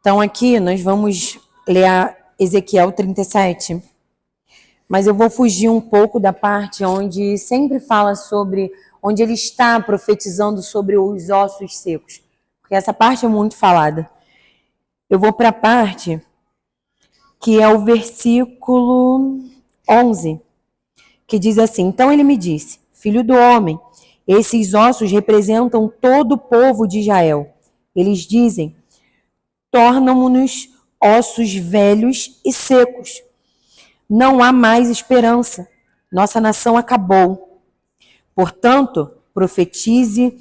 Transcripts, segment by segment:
Então aqui nós vamos ler a Ezequiel 37, mas eu vou fugir um pouco da parte onde sempre fala sobre, onde ele está profetizando sobre os ossos secos, porque essa parte é muito falada. Eu vou para a parte que é o versículo 11, que diz assim: Então ele me disse, filho do homem, esses ossos representam todo o povo de Israel. Eles dizem, tornam-nos ossos velhos e secos. Não há mais esperança. Nossa nação acabou. Portanto, profetize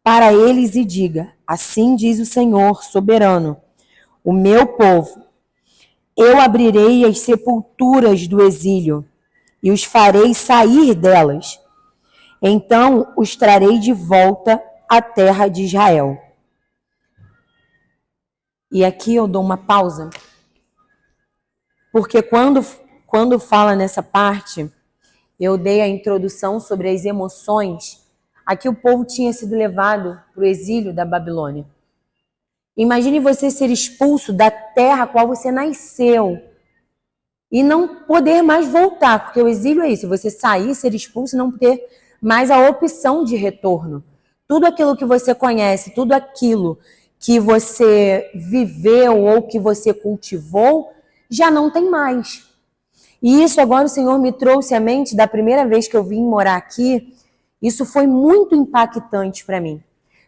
para eles e diga, assim diz o Senhor soberano, o meu povo, eu abrirei as sepulturas do exílio e os farei sair delas. Então os trarei de volta à terra de Israel. E aqui eu dou uma pausa, porque quando fala nessa parte, eu dei a introdução sobre as emoções. Aqui o povo tinha sido levado para o exílio da Babilônia. Imagine você ser expulso da terra a qual você nasceu e não poder mais voltar, porque o exílio é isso, você sair, ser expulso e não ter mais a opção de retorno. Tudo aquilo que você conhece, tudo aquilo que você viveu ou que você cultivou, já não tem mais. E isso agora o Senhor me trouxe à mente da primeira vez que eu vim morar aqui. Isso foi muito impactante para mim,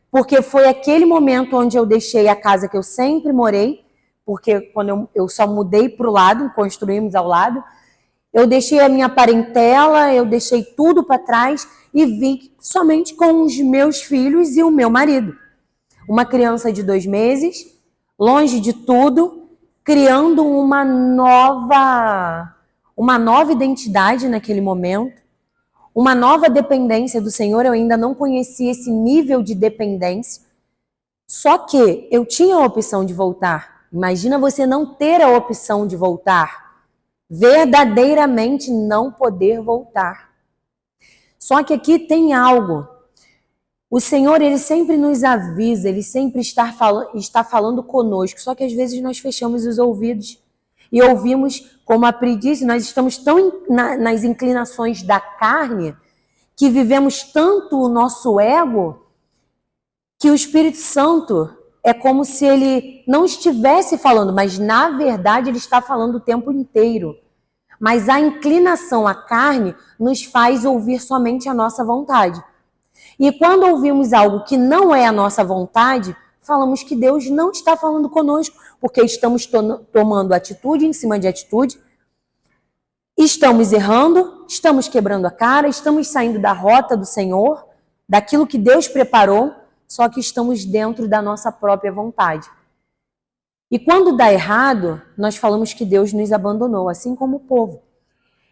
porque foi aquele momento onde eu deixei a casa que eu sempre morei, porque quando eu só mudei para o lado, construímos ao lado, eu deixei a minha parentela, eu deixei tudo para trás e vim somente com os meus filhos e o meu marido. Uma criança de 2 meses, longe de tudo, criando uma nova identidade naquele momento, uma nova dependência do Senhor. Eu ainda não conhecia esse nível de dependência, só que eu tinha a opção de voltar. Imagina você não ter a opção de voltar, verdadeiramente não poder voltar. Só que aqui tem algo. O Senhor, Ele sempre nos avisa, Ele sempre está falando conosco, só que às vezes nós fechamos os ouvidos e ouvimos, como a Pri disse, nós estamos tão nas inclinações da carne, que vivemos tanto o nosso ego, que o Espírito Santo é como se Ele não estivesse falando, mas na verdade Ele está falando o tempo inteiro. Mas a inclinação à carne nos faz ouvir somente a nossa vontade. E quando ouvimos algo que não é a nossa vontade, falamos que Deus não está falando conosco, porque estamos tomando atitude em cima de atitude, estamos errando, estamos quebrando a cara, estamos saindo da rota do Senhor, daquilo que Deus preparou, só que estamos dentro da nossa própria vontade. E quando dá errado, nós falamos que Deus nos abandonou, assim como o povo.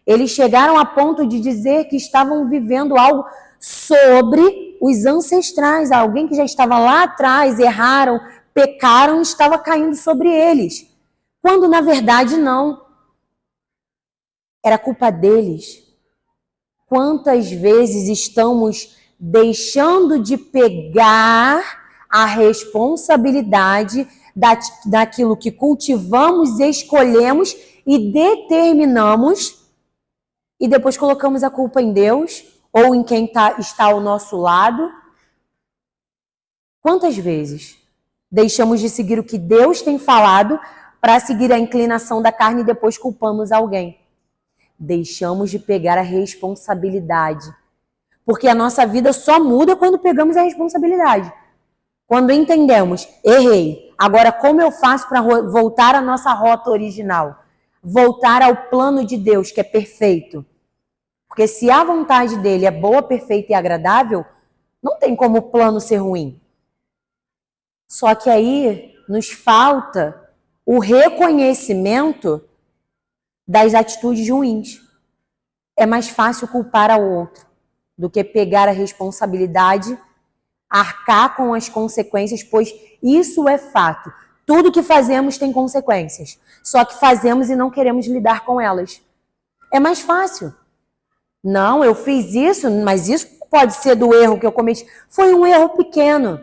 Eles chegaram a ponto de dizer que estavam vivendo algo sobre os ancestrais, alguém que já estava lá atrás, erraram, pecaram, estava caindo sobre eles. Quando na verdade não. Era culpa deles. Quantas vezes estamos deixando de pegar a responsabilidade daquilo que cultivamos, escolhemos e determinamos, e depois colocamos a culpa em Deus ou em quem está ao nosso lado? Quantas vezes deixamos de seguir o que Deus tem falado para seguir a inclinação da carne e depois culpamos alguém? Deixamos de pegar a responsabilidade. Porque a nossa vida só muda quando pegamos a responsabilidade. Quando entendemos, errei, agora como eu faço para voltar à nossa rota original? Voltar ao plano de Deus, que é perfeito. Porque se a vontade dele é boa, perfeita e agradável, não tem como o plano ser ruim. Só que aí nos falta o reconhecimento das atitudes ruins. É mais fácil culpar ao outro do que pegar a responsabilidade, arcar com as consequências, pois isso é fato. Tudo que fazemos tem consequências, só que fazemos e não queremos lidar com elas. É mais fácil. Não, eu fiz isso, mas isso pode ser do erro que eu cometi. Foi um erro pequeno.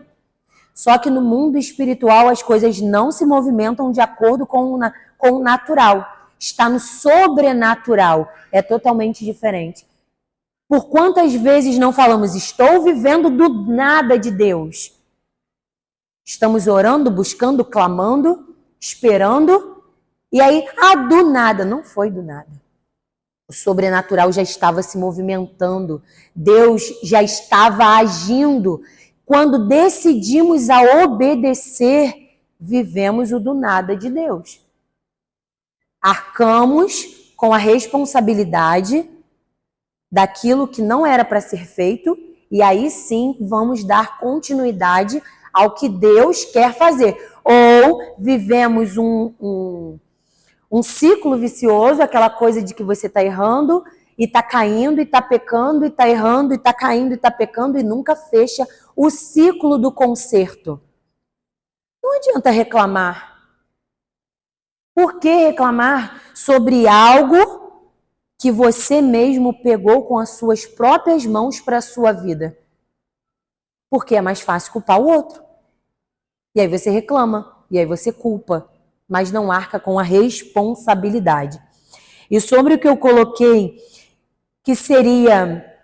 Só que no mundo espiritual as coisas não se movimentam de acordo com o natural. Está no sobrenatural. É totalmente diferente. Por quantas vezes não falamos, estou vivendo do nada de Deus? Estamos orando, buscando, clamando, esperando. E aí, do nada. Não foi do nada. O sobrenatural já estava se movimentando. Deus já estava agindo. Quando decidimos a obedecer, vivemos o do nada de Deus. Arcamos com a responsabilidade daquilo que não era para ser feito, e aí sim vamos dar continuidade ao que Deus quer fazer. Ou vivemos um ciclo vicioso, aquela coisa de que você está errando e está caindo, e está pecando, e está errando, e está caindo, e está pecando, e nunca fecha o ciclo do conserto. Não adianta reclamar. Por que reclamar sobre algo que você mesmo pegou com as suas próprias mãos para a sua vida? Porque é mais fácil culpar o outro. E aí você reclama, e aí você culpa, mas não arca com a responsabilidade. E sobre o que eu coloquei, que seria,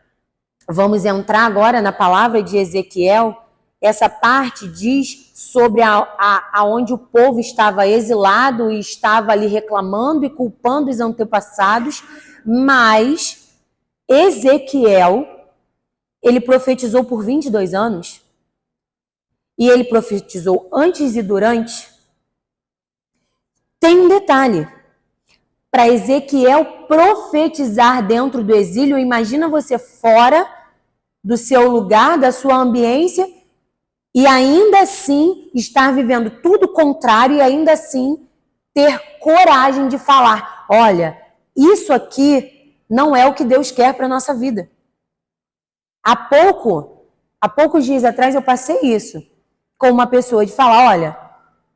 vamos entrar agora na palavra de Ezequiel, essa parte diz sobre aonde o povo estava exilado e estava ali reclamando e culpando os antepassados, mas Ezequiel, ele profetizou por 22 anos, e ele profetizou antes e durante. Tem um detalhe. Para Ezequiel profetizar dentro do exílio, imagina você fora do seu lugar, da sua ambiência, e ainda assim estar vivendo tudo contrário e ainda assim ter coragem de falar, olha, isso aqui não é o que Deus quer para a nossa vida. Há poucos dias atrás eu passei isso com uma pessoa de falar, olha,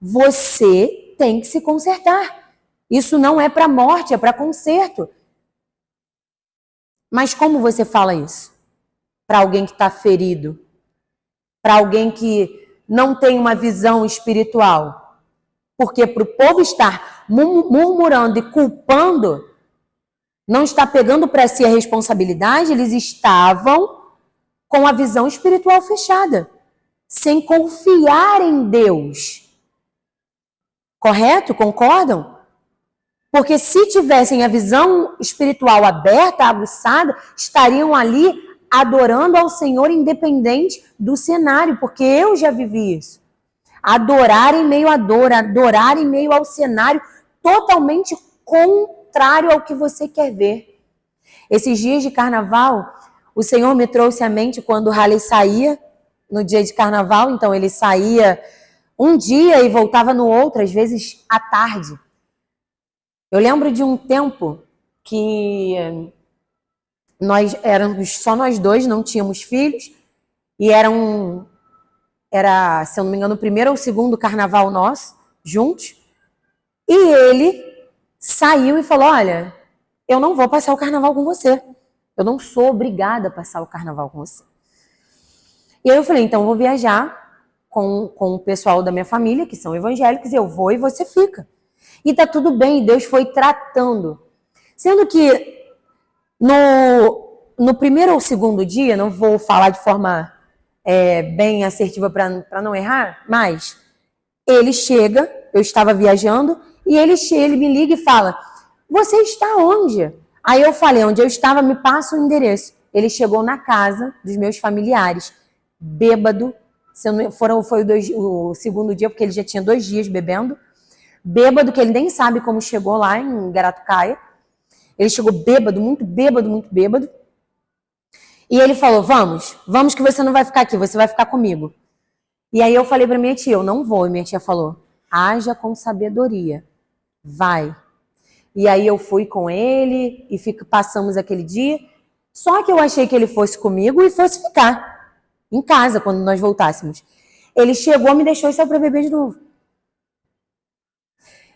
você tem que se consertar. Isso não é para morte, é para conserto. Mas como você fala isso? Para alguém que está ferido? Para alguém que não tem uma visão espiritual? Porque para o povo estar murmurando e culpando, não está pegando para si a responsabilidade, eles estavam com a visão espiritual fechada, sem confiar em Deus. Correto? Concordam? Porque se tivessem a visão espiritual aberta, aguçada, estariam ali adorando ao Senhor independente do cenário, porque eu já vivi isso. Adorar em meio à dor, adorar em meio ao cenário totalmente contrário ao que você quer ver. Esses dias de carnaval, o Senhor me trouxe à mente quando o Halley saía no dia de carnaval, então ele saía um dia e voltava no outro, às vezes à tarde. Eu lembro de um tempo que nós éramos só nós dois, não tínhamos filhos, e era, se eu não me engano, o primeiro ou o segundo carnaval nosso, juntos, e ele saiu e falou, olha, eu não vou passar o carnaval com você, eu não sou obrigada a passar o carnaval com você. E aí eu falei, então eu vou viajar com o pessoal da minha família, que são evangélicos, eu vou e você fica. E tá tudo bem, Deus foi tratando. Sendo que no primeiro ou segundo dia, não vou falar de forma bem assertiva para não errar, mas ele chega, eu estava viajando, e ele me liga e fala, você está onde? Aí eu falei, onde eu estava, me passa o endereço. Ele chegou na casa dos meus familiares, bêbado, foi o segundo dia, porque ele já tinha 2 dias bebendo, bêbado, que ele nem sabe como chegou lá em Garatucaia. Ele chegou bêbado, muito bêbado, muito bêbado. E ele falou, vamos que você não vai ficar aqui, você vai ficar comigo. E aí eu falei para minha tia, eu não vou. E minha tia falou, haja com sabedoria, vai. E aí eu fui com ele e passamos aquele dia. Só que eu achei que ele fosse comigo e fosse ficar em casa quando nós voltássemos. Ele chegou, me deixou e saiu para beber de novo.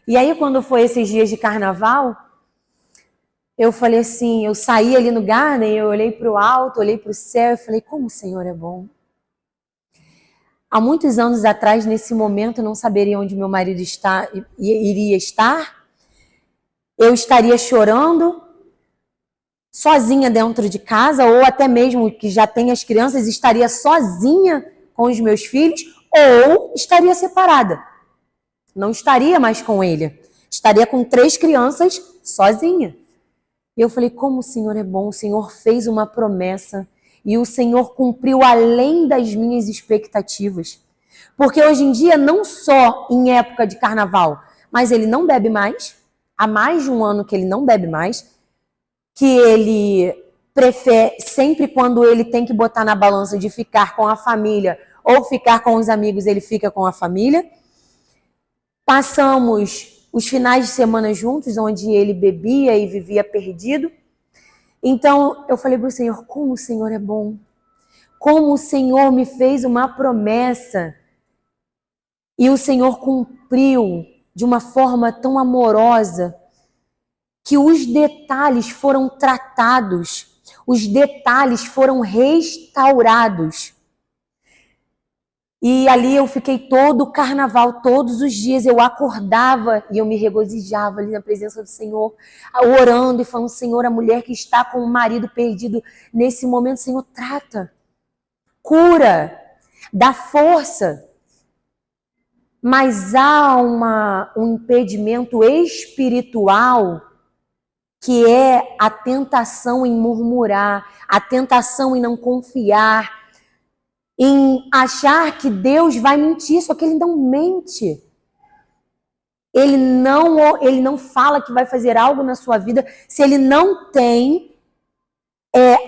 E aí, quando foi esses dias de carnaval, eu falei assim, eu saí ali no Garden, eu olhei para o alto, olhei para o céu e falei, como o Senhor é bom. Há muitos anos atrás, nesse momento, eu não saberia onde meu marido iria estar. Eu estaria chorando, sozinha dentro de casa, ou até mesmo que já tem as crianças, estaria sozinha com os meus filhos, ou estaria separada. Não estaria mais com ele. Estaria com 3 crianças sozinha. E eu falei, como o Senhor é bom, o Senhor fez uma promessa e o Senhor cumpriu além das minhas expectativas. Porque hoje em dia, não só em época de carnaval, mas ele não bebe mais, há mais de um ano que ele não bebe mais, que ele prefere, sempre quando ele tem que botar na balança de ficar com a família ou ficar com os amigos, ele fica com a família. Passamos os finais de semana juntos, onde ele bebia e vivia perdido. Então, eu falei para o Senhor, como o Senhor é bom. Como o Senhor me fez uma promessa. E o Senhor cumpriu de uma forma tão amorosa que os detalhes foram tratados, os detalhes foram restaurados. E ali eu fiquei todo o carnaval, todos os dias eu acordava e eu me regozijava ali na presença do Senhor, orando e falando, Senhor, a mulher que está com o marido perdido nesse momento, Senhor, trata, cura, dá força. Mas há um impedimento espiritual que é a tentação em murmurar, a tentação em não confiar, em achar que Deus vai mentir, só que Ele não mente. Ele não fala que vai fazer algo na sua vida se Ele não tem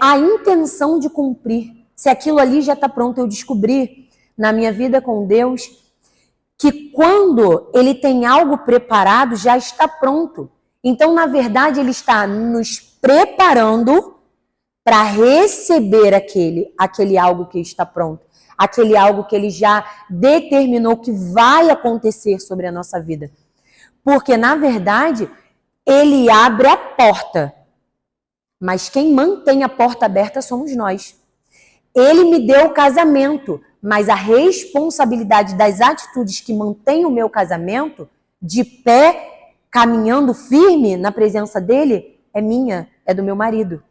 a intenção de cumprir. Se aquilo ali já está pronto, eu descobri na minha vida com Deus que quando Ele tem algo preparado, já está pronto. Então, na verdade, Ele está nos preparando para receber aquele algo que está pronto, aquele algo que Ele já determinou que vai acontecer sobre a nossa vida. Porque, na verdade, Ele abre a porta, mas quem mantém a porta aberta somos nós. Ele me deu o casamento, mas a responsabilidade das atitudes que mantêm o meu casamento de pé, caminhando firme na presença dele, é minha, é do meu marido.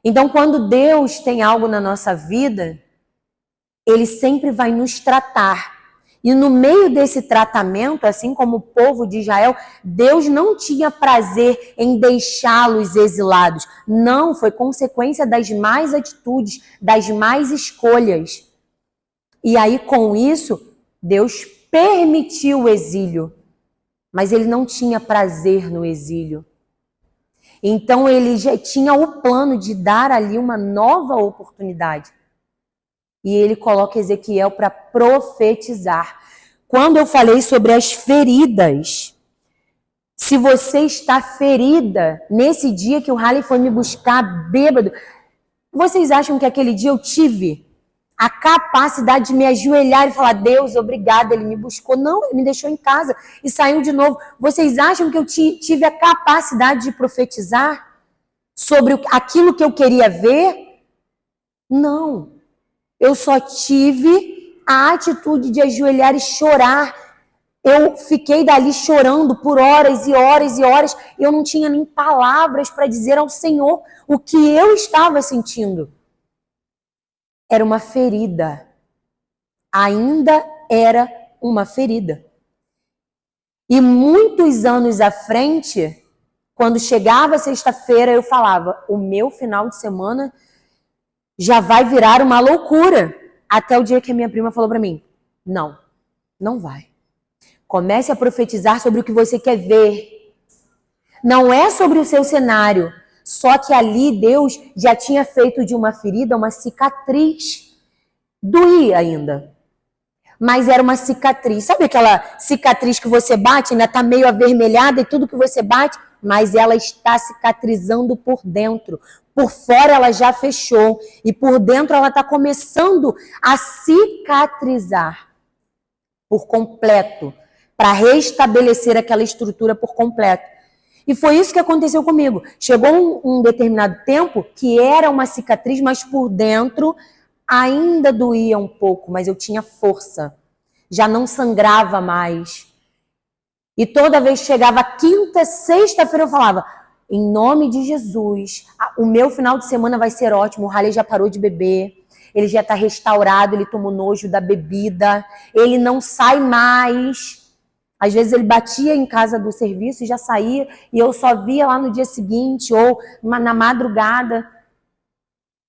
Então, quando Deus tem algo na nossa vida, Ele sempre vai nos tratar. E no meio desse tratamento, assim como o povo de Israel, Deus não tinha prazer em deixá-los exilados. Não, foi consequência das más atitudes, das más escolhas. E aí, com isso, Deus permitiu o exílio. Mas Ele não tinha prazer no exílio. Então, Ele já tinha o plano de dar ali uma nova oportunidade. E Ele coloca Ezequiel para profetizar. Quando eu falei sobre as feridas, se você está ferida, nesse dia que o Halley foi me buscar bêbado, vocês acham que aquele dia eu tive a capacidade de me ajoelhar e falar, Deus, obrigada, Ele me buscou? Não, Ele me deixou em casa e saiu de novo. Vocês acham que eu tive a capacidade de profetizar sobre aquilo que eu queria ver? Não. Eu só tive a atitude de ajoelhar e chorar. Eu fiquei dali chorando por horas e horas e horas. Eu não tinha nem palavras para dizer ao Senhor o que eu estava sentindo. Era uma ferida. Ainda era uma ferida. E muitos anos à frente, quando chegava sexta-feira, eu falava, o meu final de semana já vai virar uma loucura. Até o dia que a minha prima falou para mim, não vai. Comece a profetizar sobre o que você quer ver. Não é sobre o seu cenário. Só que ali Deus já tinha feito de uma ferida uma cicatriz. Doía ainda. Mas era uma cicatriz. Sabe aquela cicatriz que você bate, ainda está meio avermelhada e tudo que você bate? Mas ela está cicatrizando por dentro. Por fora ela já fechou. E por dentro ela está começando a cicatrizar por completo. Para restabelecer aquela estrutura por completo. E foi isso que aconteceu comigo. Chegou um determinado tempo que era uma cicatriz, mas por dentro ainda doía um pouco, mas eu tinha força. Já não sangrava mais. E toda vez que chegava quinta, sexta-feira, eu falava, em nome de Jesus, o meu final de semana vai ser ótimo. O Raleigh já parou de beber, ele já está restaurado, ele tomou nojo da bebida, ele não sai mais. Às vezes ele batia em casa do serviço e já saía, e eu só via lá no dia seguinte ou na madrugada.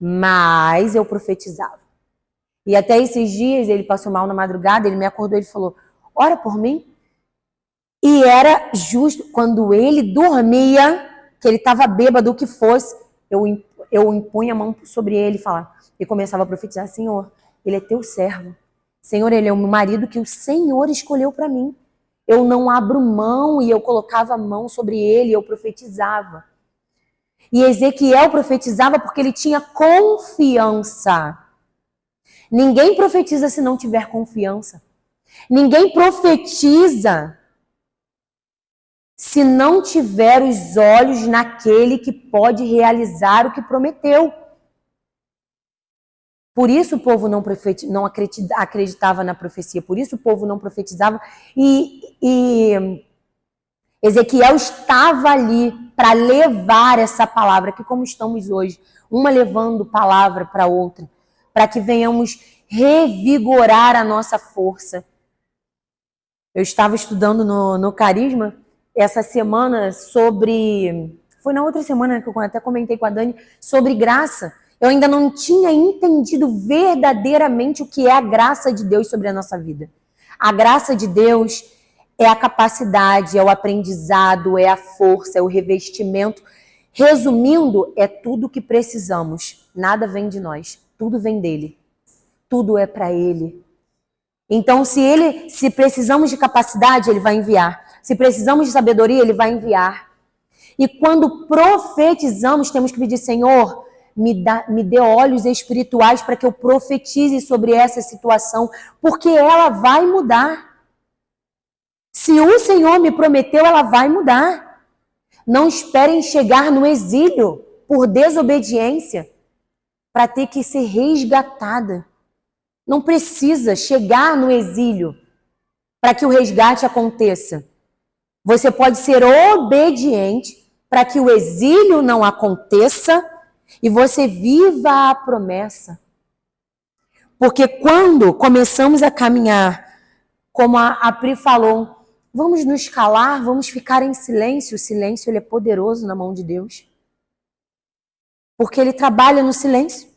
Mas eu profetizava. E até esses dias ele passou mal na madrugada, ele me acordou e falou, ora por mim. E era justo quando ele dormia, que ele estava bêbado, o que fosse, eu impunha a mão sobre ele e começava a profetizar, Senhor, ele é teu servo. Senhor, ele é o meu marido que o Senhor escolheu para mim. Eu não abro mão, e eu colocava a mão sobre ele e eu profetizava. E Ezequiel profetizava porque ele tinha confiança. Ninguém profetiza se não tiver confiança. Ninguém profetiza se não tiver os olhos naquele que pode realizar o que prometeu. Por isso o povo não acreditava na profecia, por isso o povo não profetizava. E Ezequiel estava ali para levar essa palavra, que como estamos hoje, uma levando palavra para outra, para que venhamos revigorar a nossa força. Eu estava estudando no Carisma essa semana sobre... Foi na outra semana que eu até comentei com a Dani sobre graça. Eu ainda não tinha entendido verdadeiramente o que é a graça de Deus sobre a nossa vida. A graça de Deus é a capacidade, é o aprendizado, é a força, é o revestimento. Resumindo, é tudo o que precisamos. Nada vem de nós, tudo vem dele. Tudo é para ele. Então, se precisamos de capacidade, ele vai enviar. Se precisamos de sabedoria, ele vai enviar. E quando profetizamos, temos que pedir, Senhor, me dê olhos espirituais para que eu profetize sobre essa situação, porque ela vai mudar. Se o Senhor me prometeu, ela vai mudar. Não esperem chegar no exílio por desobediência para ter que ser resgatada. Não precisa chegar no exílio para que o resgate aconteça. Você pode ser obediente para que o exílio não aconteça e você viva a promessa. Porque quando começamos a caminhar, como a Pri falou, vamos nos calar, vamos ficar em silêncio. O silêncio ele é poderoso na mão de Deus. Porque ele trabalha no silêncio.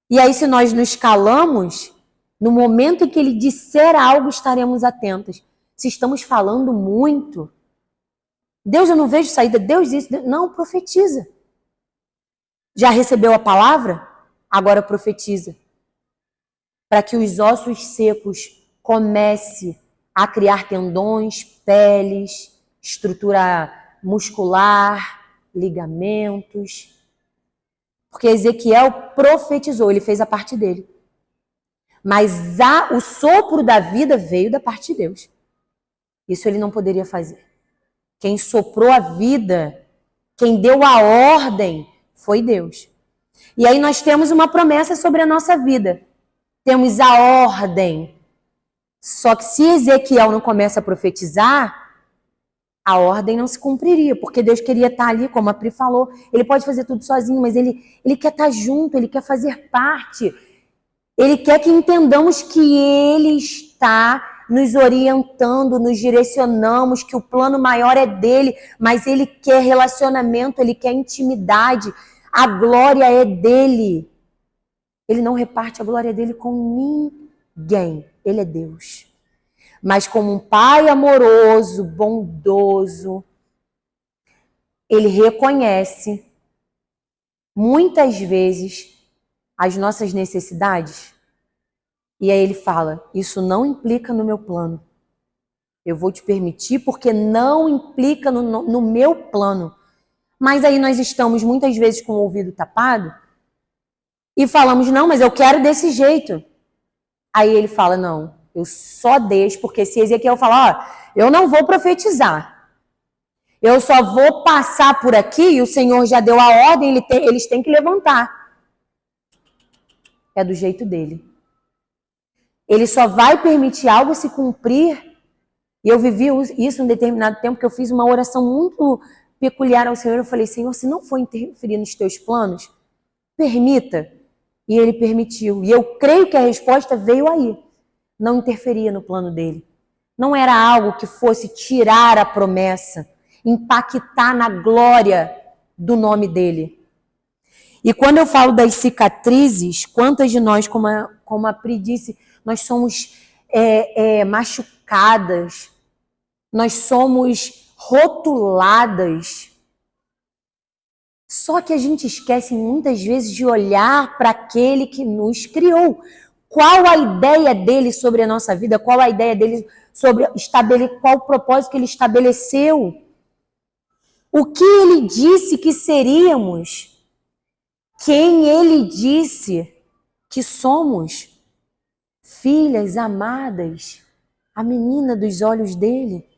E aí, se nós nos calamos, no momento em que ele disser algo, estaremos atentos. Se estamos falando muito, Deus, eu não vejo saída, Deus isso, não, profetiza. Já recebeu a palavra? Agora profetiza. Para que os ossos secos comecem a criar tendões, peles, estrutura muscular, ligamentos. Porque Ezequiel profetizou, ele fez a parte dele. Mas o sopro da vida veio da parte de Deus. Isso ele não poderia fazer. Quem soprou a vida, quem deu a ordem, foi Deus. E aí nós temos uma promessa sobre a nossa vida. Temos a ordem. Só que se Ezequiel não começa a profetizar, a ordem não se cumpriria, porque Deus queria estar ali, como a Pri falou. Ele pode fazer tudo sozinho, mas ele quer estar junto, ele quer fazer parte. Ele quer que entendamos que ele está nos orientando, nos direcionamos, que o plano maior é dele, mas ele quer relacionamento, ele quer intimidade. A glória é dele. Ele não reparte a glória dele com ninguém. Ele é Deus. Mas como um pai amoroso, bondoso, ele reconhece muitas vezes as nossas necessidades. E aí ele fala, isso não implica no meu plano. Eu vou te permitir porque não implica no meu plano. Mas aí nós estamos muitas vezes com o ouvido tapado e falamos, não, mas eu quero desse jeito. Aí ele fala, não, eu só deixo, porque se Ezequiel falar, ó, eu não vou profetizar. Eu só vou passar por aqui e o Senhor já deu a ordem, eles têm que levantar. é do jeito dele. Ele só vai permitir algo se cumprir. E eu vivi isso um determinado tempo, que eu fiz uma oração muito peculiar ao Senhor. Eu falei, Senhor, se não for interferir nos teus planos, permita. E ele permitiu. E eu creio que a resposta veio aí. Não interferia no plano dele. Não era algo que fosse tirar a promessa, impactar na glória do nome dele. E quando eu falo das cicatrizes, quantas de nós, como a Pri disse, nós somos machucadas, nós somos rotuladas. Só que a gente esquece muitas vezes de olhar para aquele que nos criou. Qual a ideia dele sobre a nossa vida? Qual a ideia dele sobre qual o propósito que ele estabeleceu? O que ele disse que seríamos? Quem ele disse que somos? Filhas amadas, a menina dos olhos dele.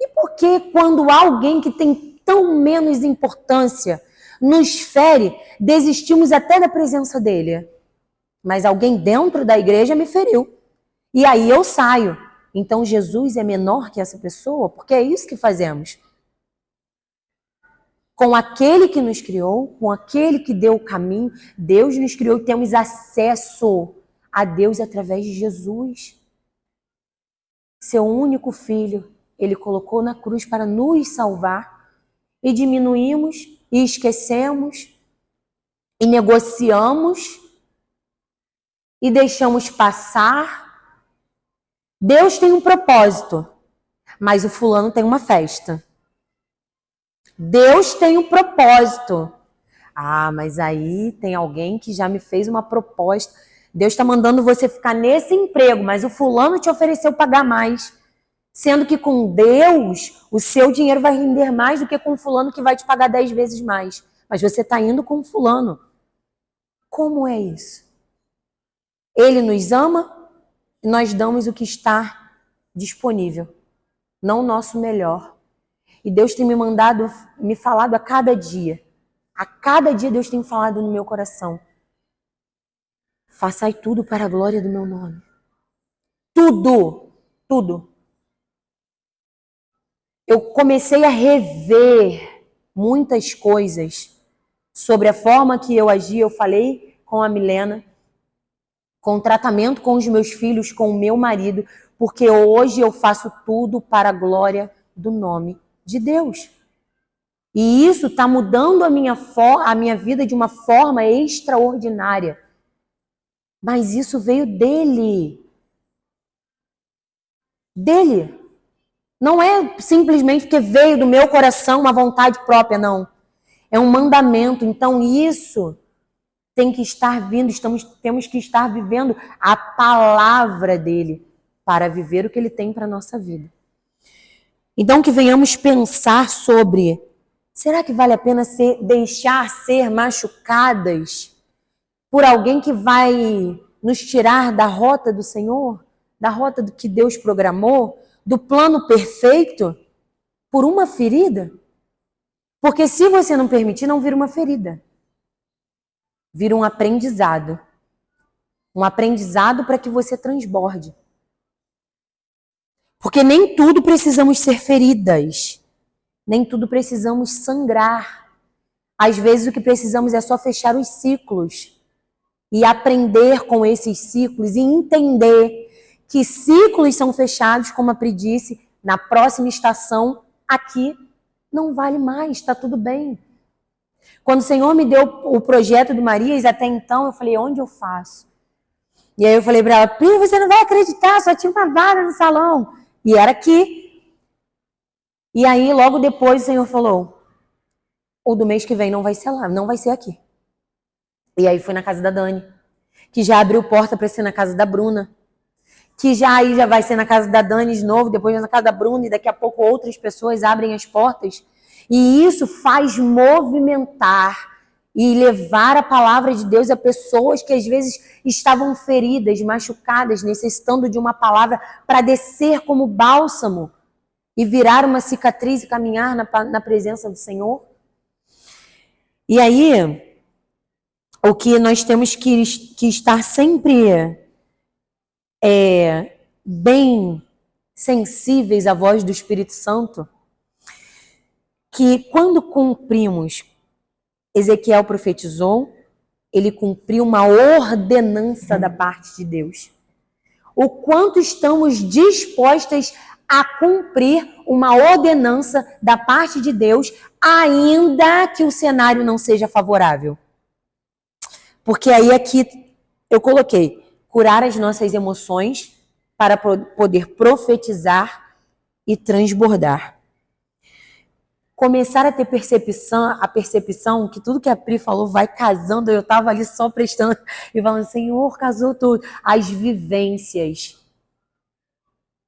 E por que quando alguém que tem tão menos importância nos fere, desistimos até da presença dele? Mas alguém dentro da igreja me feriu. E aí eu saio. Então Jesus é menor que essa pessoa? Porque é isso que fazemos. Com aquele que nos criou, com aquele que deu o caminho, Deus nos criou e temos acesso a Deus através de Jesus. Seu único filho, ele colocou na cruz para nos salvar. E diminuímos, e esquecemos, e negociamos, e deixamos passar. Deus tem um propósito, mas o fulano tem uma festa. Deus tem um propósito. Ah, mas aí tem alguém que já me fez uma proposta. Deus está mandando você ficar nesse emprego, mas o fulano te ofereceu pagar mais. Sendo que com Deus, o seu dinheiro vai render mais do que com o fulano que vai te pagar 10 vezes mais. Mas você está indo com o fulano. Como é isso? Ele nos ama e nós damos o que está disponível, não o nosso melhor. E Deus tem me falado a cada dia. A cada dia Deus tem falado no meu coração. Façai tudo para a glória do meu nome. Tudo, tudo. Eu comecei a rever muitas coisas sobre a forma que eu agia. Eu falei com a Milena, com o tratamento com os meus filhos, com o meu marido, porque hoje eu faço tudo para a glória do nome de Deus. E isso está mudando a minha vida de uma forma extraordinária. Mas isso veio dele. Dele. Não é simplesmente porque veio do meu coração uma vontade própria, não. É um mandamento. Então isso tem que estar vindo, temos que estar vivendo a palavra dele para viver o que ele tem para a nossa vida. Então que venhamos pensar sobre, será que vale a pena deixar ser machucadas por alguém que vai nos tirar da rota do Senhor, da rota do que Deus programou, do plano perfeito, por uma ferida? Porque se você não permitir, não vira uma ferida. Vira um aprendizado. Um aprendizado para que você transborde. Porque nem tudo precisamos ser feridas. Nem tudo precisamos sangrar. Às vezes o que precisamos é só fechar os ciclos. E aprender com esses ciclos e entender que ciclos são fechados, como a Pri disse, na próxima estação, aqui não vale mais, está tudo bem. Quando o Senhor me deu o projeto do Marias, até então, eu falei, onde eu faço? E aí eu falei para ela, Pri, você não vai acreditar, só tinha uma vaga no salão. E era aqui. E aí, logo depois, o Senhor falou, o do mês que vem não vai ser lá, não vai ser aqui. E aí fui na casa da Dani, que já abriu porta para ser na casa da Bruna, que já vai ser na casa da Dani de novo, depois na casa da Bruna, e daqui a pouco outras pessoas abrem as portas. E isso faz movimentar e levar a palavra de Deus a pessoas que às vezes estavam feridas, machucadas, necessitando de uma palavra para descer como bálsamo e virar uma cicatriz e caminhar na presença do Senhor. E aí, o que nós temos que estar sempre bem sensíveis à voz do Espírito Santo, que quando cumprimos, Ezequiel profetizou, ele cumpriu uma ordenança da parte de Deus. O quanto estamos dispostas a cumprir uma ordenança da parte de Deus, ainda que o cenário não seja favorável. Porque aí aqui eu coloquei, curar as nossas emoções para poder profetizar e transbordar. Começar a ter a percepção que tudo que a Pri falou vai casando, eu estava ali só prestando e falando, Senhor, casou tudo. As vivências.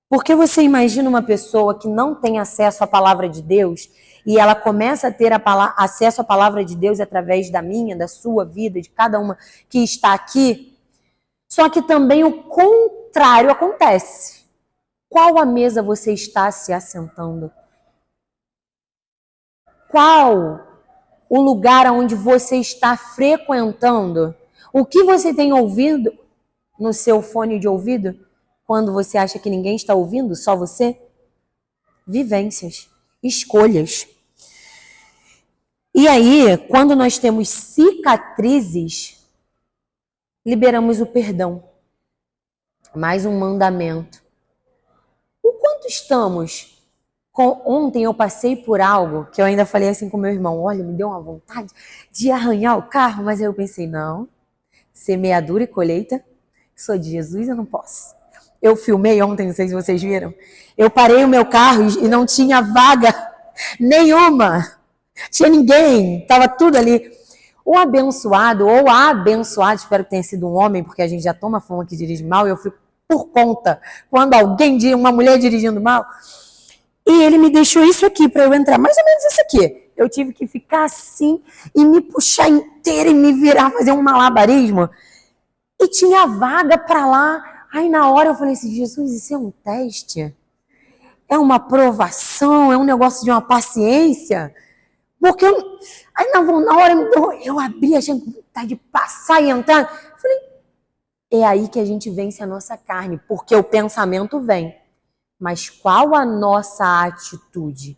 Porque você imagina uma pessoa que não tem acesso à palavra de Deus e ela começa a ter acesso à palavra de Deus através da minha, da sua vida, de cada uma que está aqui. Só que também o contrário acontece. Qual a mesa você está se assentando? Qual o lugar onde você está frequentando? O que você tem ouvido no seu fone de ouvido quando você acha que ninguém está ouvindo, só você? Vivências, escolhas. E aí, quando nós temos cicatrizes, liberamos o perdão. Mais um mandamento. O quanto estamos... Ontem eu passei por algo que eu ainda falei assim com meu irmão, olha, me deu uma vontade de arranhar o carro, mas aí eu pensei, não, semeadura e colheita, sou de Jesus, eu não posso. Eu filmei ontem, não sei se vocês viram, eu parei o meu carro e não tinha vaga nenhuma, tinha ninguém, estava tudo ali. O abençoado ou a abençoada, espero que tenha sido um homem, porque a gente já toma fama que dirige mal, e eu fico por conta quando uma mulher dirigindo mal. E ele me deixou isso aqui para eu entrar, mais ou menos isso aqui. Eu tive que ficar assim e me puxar inteira e me virar, fazer um malabarismo. E tinha vaga para lá. Aí na hora eu falei assim, Jesus, isso é um teste? É uma aprovação? É um negócio de uma paciência? Porque aí na hora eu abri, achei vontade de passar e entrar. Eu falei, é aí que a gente vence a nossa carne, porque o pensamento vem. Mas qual a nossa atitude?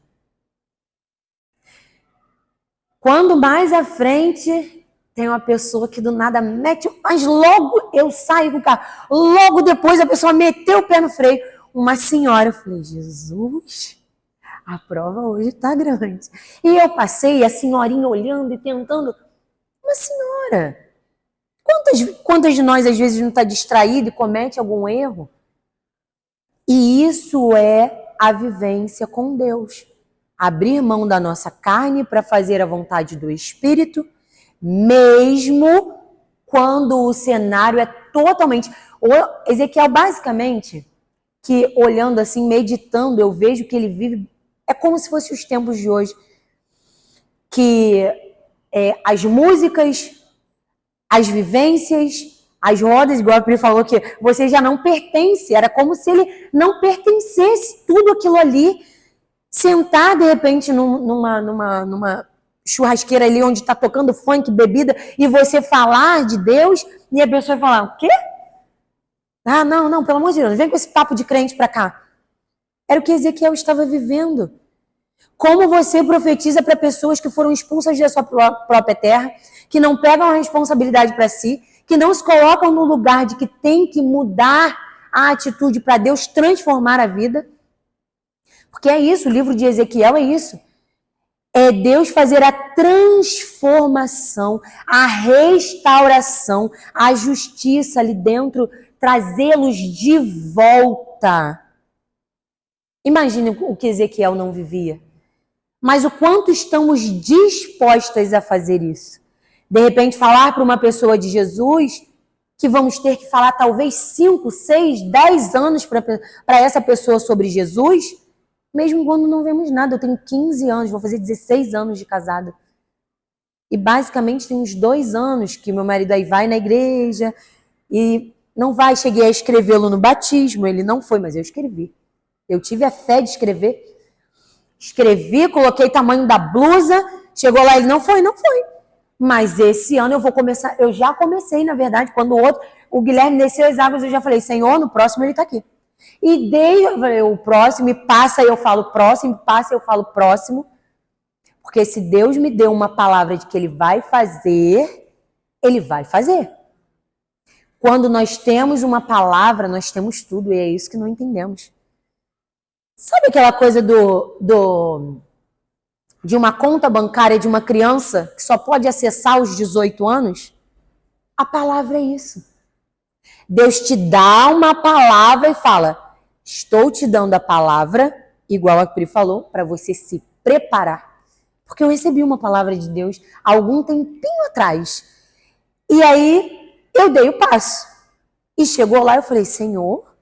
Quando mais à frente tem uma pessoa que do nada mete, mas logo eu saio do carro. Logo depois a pessoa meteu o pé no freio. Uma senhora, eu falei, Jesus, a prova hoje está grande. E eu passei, a senhorinha olhando e tentando. Uma senhora, quantas de nós às vezes não está distraído e comete algum erro? E isso é a vivência com Deus. Abrir mão da nossa carne para fazer a vontade do Espírito, mesmo quando o cenário é totalmente... Ezequiel, basicamente, que olhando assim, meditando, eu vejo que ele vive... É como se fosse os tempos de hoje. Que as músicas, as vivências... As rodas, igual a Pri falou, que você já não pertence. Era como se ele não pertencesse. Tudo aquilo ali. Sentar, de repente, numa churrasqueira ali, onde está tocando funk, bebida, e você falar de Deus, e a pessoa vai falar, o quê? Ah, não, pelo amor de Deus, não vem com esse papo de crente para cá. Era o que Ezequiel estava vivendo. Como você profetiza para pessoas que foram expulsas da sua própria terra, que não pegam a responsabilidade para si, que não se colocam no lugar de que tem que mudar a atitude para Deus transformar a vida. Porque é isso, o livro de Ezequiel é isso. É Deus fazer a transformação, a restauração, a justiça ali dentro, trazê-los de volta. Imagine o que Ezequiel não vivia. Mas o quanto estamos dispostas a fazer isso? De repente, falar para uma pessoa de Jesus, que vamos ter que falar talvez 5, 6, 10 anos para essa pessoa sobre Jesus, mesmo quando não vemos nada. Eu tenho 15 anos, vou fazer 16 anos de casada. E basicamente tem uns 2 anos que meu marido aí vai na igreja e não vai. Cheguei a escrevê-lo no batismo, ele não foi, mas eu escrevi. Eu tive a fé de escrever. Escrevi, coloquei tamanho da blusa, chegou lá, ele não foi. Mas esse ano eu vou começar, eu já comecei, na verdade, quando o Guilherme desceu as águas, eu já falei, Senhor, no próximo ele está aqui. E dei o próximo, e passa, eu falo próximo, passa, eu falo próximo. Porque se Deus me deu uma palavra de que ele vai fazer, ele vai fazer. Quando nós temos uma palavra, nós temos tudo, e é isso que não entendemos. Sabe aquela coisa de uma conta bancária de uma criança que só pode acessar aos 18 anos? A palavra é isso. Deus te dá uma palavra e fala, estou te dando a palavra, igual a Pri falou, para você se preparar. Porque eu recebi uma palavra de Deus há algum tempinho atrás. E aí eu dei o passo. E chegou lá, eu falei, Senhor,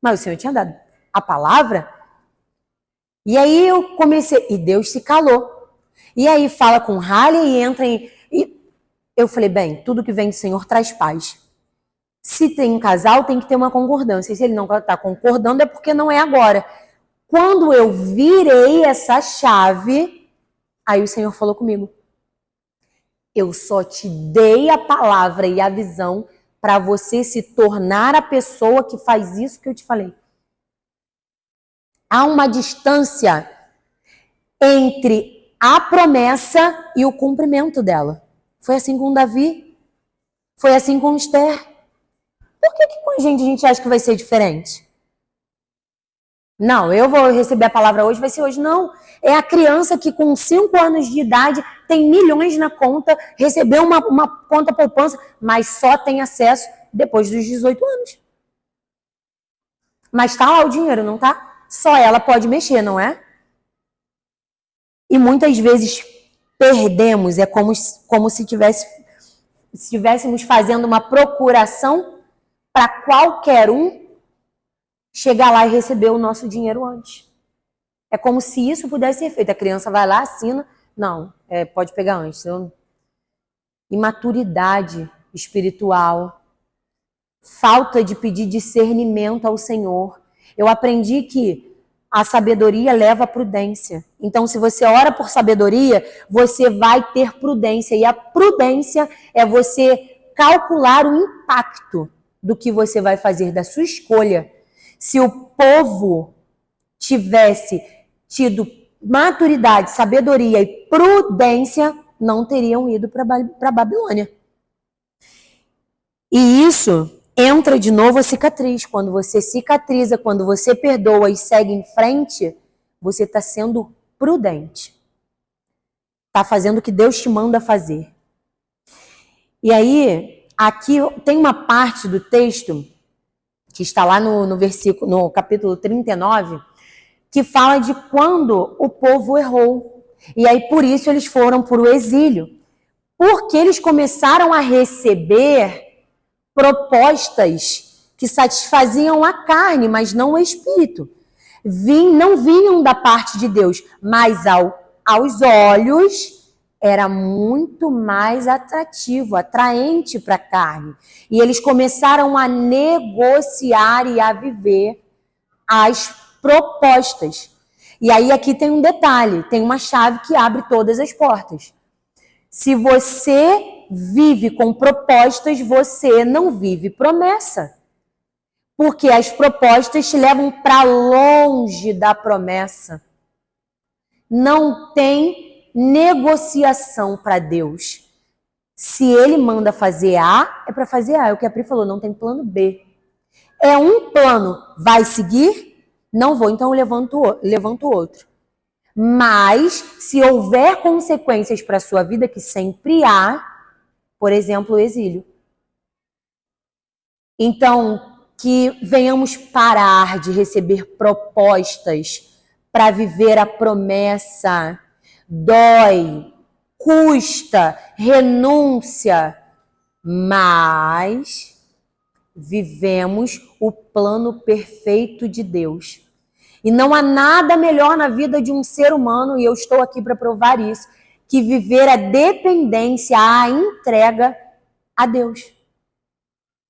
mas o Senhor tinha dado a palavra? E aí eu comecei, e Deus se calou. E aí fala com Halle e entra em... E eu falei, bem, tudo que vem do Senhor traz paz. Se tem um casal, tem que ter uma concordância. E se ele não está concordando, é porque não é agora. Quando eu virei essa chave, aí o Senhor falou comigo. Eu só te dei a palavra e a visão para você se tornar a pessoa que faz isso que eu te falei. Há uma distância entre a promessa e o cumprimento dela. Foi assim com Davi. Foi assim com Esther. Por que com a gente acha que vai ser diferente? Não, eu vou receber a palavra hoje, vai ser hoje. Não, é a criança que com 5 anos de idade tem milhões na conta, recebeu uma conta poupança, mas só tem acesso depois dos 18 anos. Mas tá lá o dinheiro, não tá? Só ela pode mexer, não é? E muitas vezes perdemos, é como se estivéssemos fazendo uma procuração para qualquer um chegar lá e receber o nosso dinheiro antes. É como se isso pudesse ser feito. A criança vai lá, assina. Não, pode pegar antes. Imaturidade espiritual. Falta de pedir discernimento ao Senhor. Eu aprendi que a sabedoria leva a prudência. Então, se você ora por sabedoria, você vai ter prudência. E a prudência é você calcular o impacto do que você vai fazer, da sua escolha. Se o povo tivesse tido maturidade, sabedoria e prudência, não teriam ido para a Babilônia. E isso entra de novo a cicatriz. Quando você cicatriza, quando você perdoa e segue em frente, você está sendo prudente. Está fazendo o que Deus te manda fazer. E aí, aqui tem uma parte do texto que está lá no capítulo 39, que fala de quando o povo errou. E aí, por isso, eles foram para o exílio. Porque eles começaram a receber propostas que satisfaziam a carne, mas não o espírito. Não vinham da parte de Deus, mas aos olhos era muito mais atrativo, atraente para a carne. E eles começaram a negociar e a viver as propostas. E aí aqui tem um detalhe, tem uma chave que abre todas as portas. Se você vive com propostas, você não vive promessa. Porque as propostas te levam para longe da promessa. Não tem negociação para Deus. Se Ele manda fazer A, é para fazer A. É o que a Pri falou, não tem plano B. É um plano, vai seguir? Não vou, então eu levanto outro. Mas, se houver consequências para a sua vida, que sempre há, por exemplo, o exílio. Então, que venhamos parar de receber propostas para viver a promessa. Dói, custa, renúncia, mas vivemos o plano perfeito de Deus. E não há nada melhor na vida de um ser humano, e eu estou aqui para provar isso, que viver a dependência, a entrega a Deus.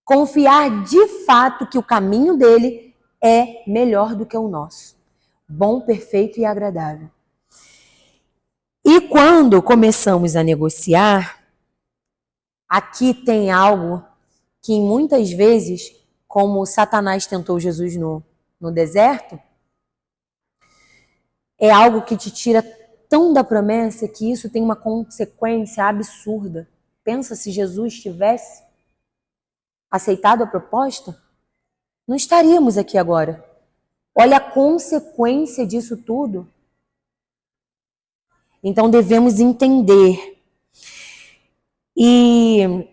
Confiar de fato que o caminho dele é melhor do que o nosso. Bom, perfeito e agradável. E quando começamos a negociar, Aqui tem algo que muitas vezes, como Satanás tentou Jesus no deserto, é algo que te tira tão da promessa que isso tem uma consequência absurda. Pensa se Jesus tivesse aceitado a proposta, não estaríamos aqui agora. Olha a consequência disso tudo. Então devemos entender. E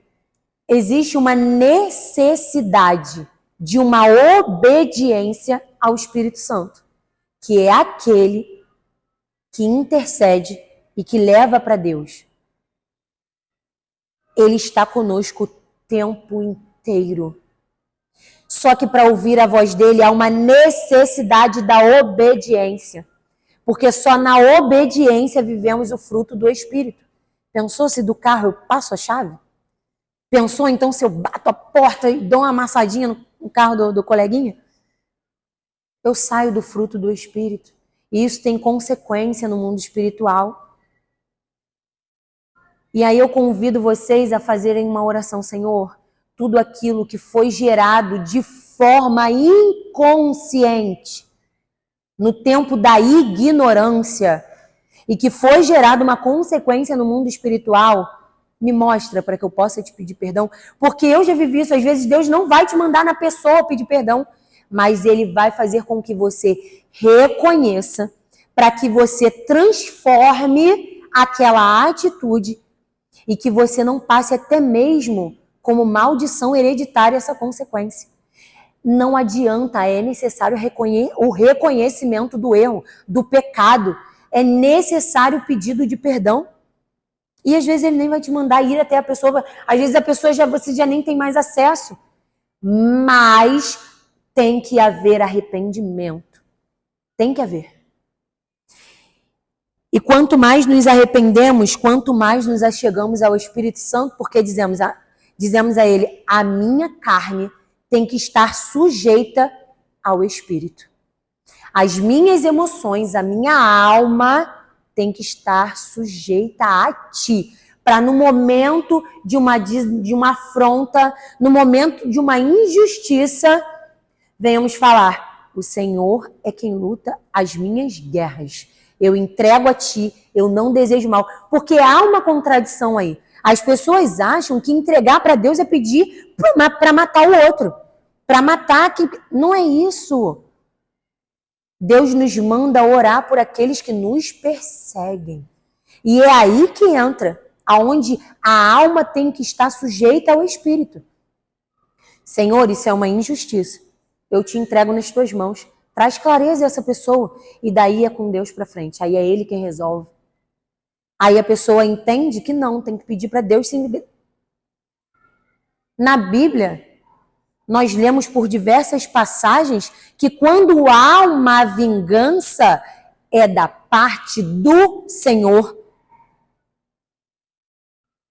existe uma necessidade de uma obediência ao Espírito Santo, que é aquele que intercede e que leva para Deus. Ele está conosco o tempo inteiro. Só que para ouvir a voz dele há uma necessidade da obediência. Porque só na obediência vivemos o fruto do Espírito. Pensou se do carro eu passo a chave? Pensou então se eu bato a porta e dou uma amassadinha no carro do coleguinha? Eu saio do fruto do Espírito. E isso tem consequência no mundo espiritual. E aí eu convido vocês a fazerem uma oração. Senhor, tudo aquilo que foi gerado de forma inconsciente, no tempo da ignorância, e que foi gerado uma consequência no mundo espiritual, me mostra para que eu possa te pedir perdão. Porque eu já vivi isso. Às vezes Deus não vai te mandar na pessoa pedir perdão, mas Ele vai fazer com que você reconheça, para que você transforme aquela atitude e que você não passe até mesmo como maldição hereditária essa consequência. Não adianta, é necessário o reconhecimento do erro, do pecado. É necessário o pedido de perdão. E às vezes ele nem vai te mandar ir até a pessoa. Às vezes a pessoa você já nem tem mais acesso. Mas tem que haver arrependimento. Tem que haver. E quanto mais nos arrependemos, quanto mais nos achegamos ao Espírito Santo, porque dizemos a ele, a minha carne tem que estar sujeita ao Espírito. As minhas emoções, a minha alma tem que estar sujeita a ti. Para no momento de uma afronta, no momento de uma injustiça, venhamos falar, o Senhor é quem luta as minhas guerras. Eu entrego a ti, eu não desejo mal. Porque há uma contradição aí. As pessoas acham que entregar para Deus é pedir para matar o outro. Para matar quem... Não é isso. Deus nos manda orar por aqueles que nos perseguem. E é aí que entra, aonde a alma tem que estar sujeita ao Espírito. Senhor, isso é uma injustiça. Eu te entrego nas tuas mãos. Traz clareza a essa pessoa. E daí é com Deus para frente. Aí é Ele quem resolve. Aí a pessoa entende que não, tem que pedir para Deus. Na Bíblia, nós lemos por diversas passagens que quando há uma vingança, é da parte do Senhor.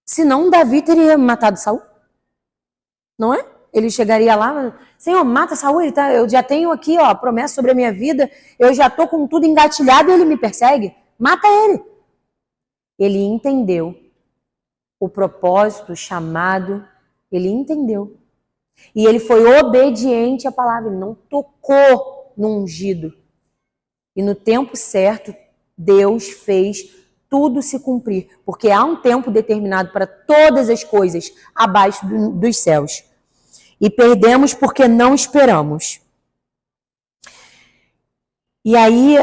Senão Davi teria matado Saul. Não é? Ele chegaria lá, Senhor, mata Saul, eu já tenho aqui a promessa sobre a minha vida, eu já estou com tudo engatilhado e ele me persegue. Mata ele. Ele entendeu o propósito, o chamado, ele entendeu. E ele foi obediente à palavra, ele não tocou no ungido. E no tempo certo, Deus fez tudo se cumprir, porque há um tempo determinado para todas as coisas abaixo dos céus. E perdemos porque não esperamos. E aí,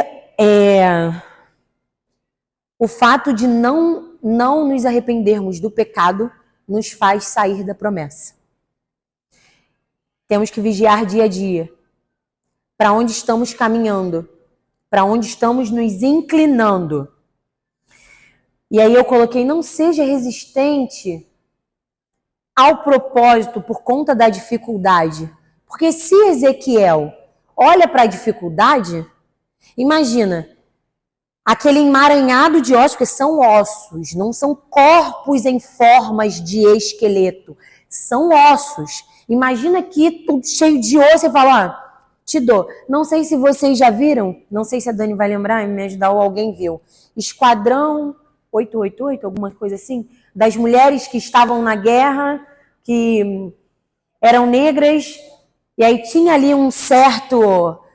o fato de não nos arrependermos do pecado nos faz sair da promessa. Temos que vigiar dia a dia. Para onde estamos caminhando? Para onde estamos nos inclinando? E aí eu coloquei, não seja resistente ao propósito por conta da dificuldade. Porque se Ezequiel olha para a dificuldade, imagina, aquele emaranhado de ossos, que são ossos, não são corpos em formas de esqueleto, são ossos. Imagina aqui tudo cheio de osso e fala, te dou. Não sei se vocês já viram, não sei se a Dani vai lembrar e me ajudar ou alguém viu. Esquadrão 888, alguma coisa assim. das mulheres que estavam na guerra, que eram negras, e aí tinha ali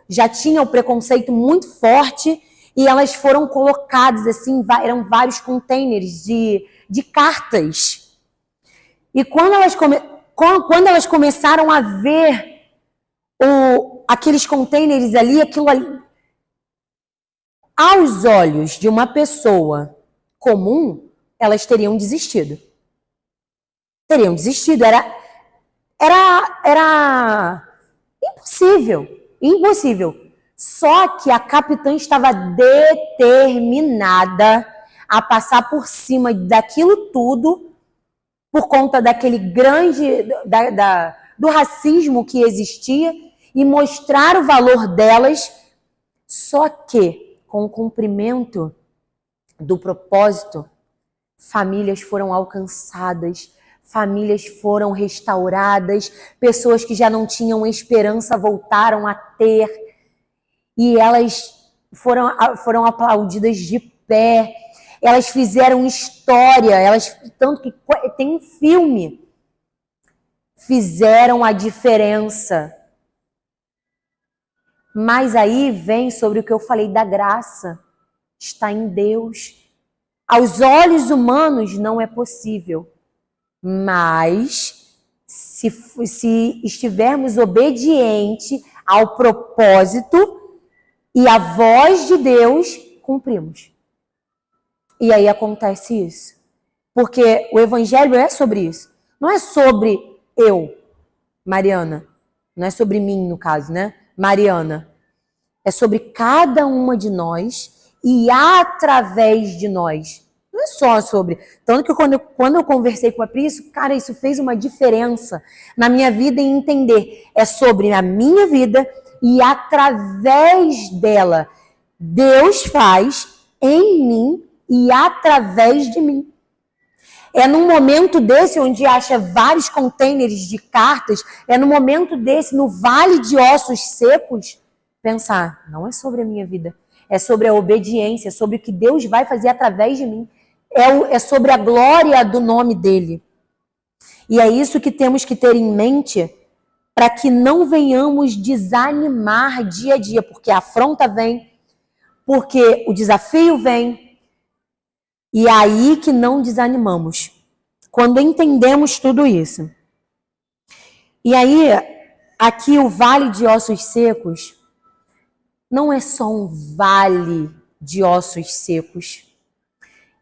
já tinha o preconceito muito forte, e elas foram colocadas assim, eram vários containers de cartas. E quando elas começaram a ver aqueles containers ali, aquilo ali, aos olhos de uma pessoa comum, elas teriam desistido. Teriam desistido. Era impossível. Só que a capitã estava determinada a passar por cima daquilo tudo por conta daquele do racismo que existia e mostrar o valor delas, só que com o cumprimento do propósito, famílias foram alcançadas, famílias foram restauradas, pessoas que já não tinham esperança voltaram a ter, e elas foram aplaudidas de pé, elas fizeram história, tanto que tem um filme, fizeram a diferença. Mas aí vem sobre o que eu falei da graça, está em Deus. Aos olhos humanos não é possível, mas se estivermos obedientes ao propósito e à voz de Deus, cumprimos. E aí acontece isso. Porque o evangelho é sobre isso. Não é sobre eu, Mariana. Não é sobre mim, no caso, né? Mariana. É sobre cada uma de nós e através de nós. Não é só sobre... Tanto que quando eu conversei com a Pri, cara, isso fez uma diferença na minha vida em entender. É sobre a minha vida e através dela. Deus faz em mim e através de mim. É num momento desse, onde acha vários containers de cartas, é no momento desse, no vale de ossos secos, pensar, não é sobre a minha vida, é sobre a obediência, é sobre o que Deus vai fazer através de mim, é sobre a glória do nome dele. E é isso que temos que ter em mente, para que não venhamos desanimar dia a dia, porque a afronta vem, porque o desafio vem, e é aí que não desanimamos, quando entendemos tudo isso. E aí, aqui o Vale de Ossos Secos não é só um vale de ossos secos.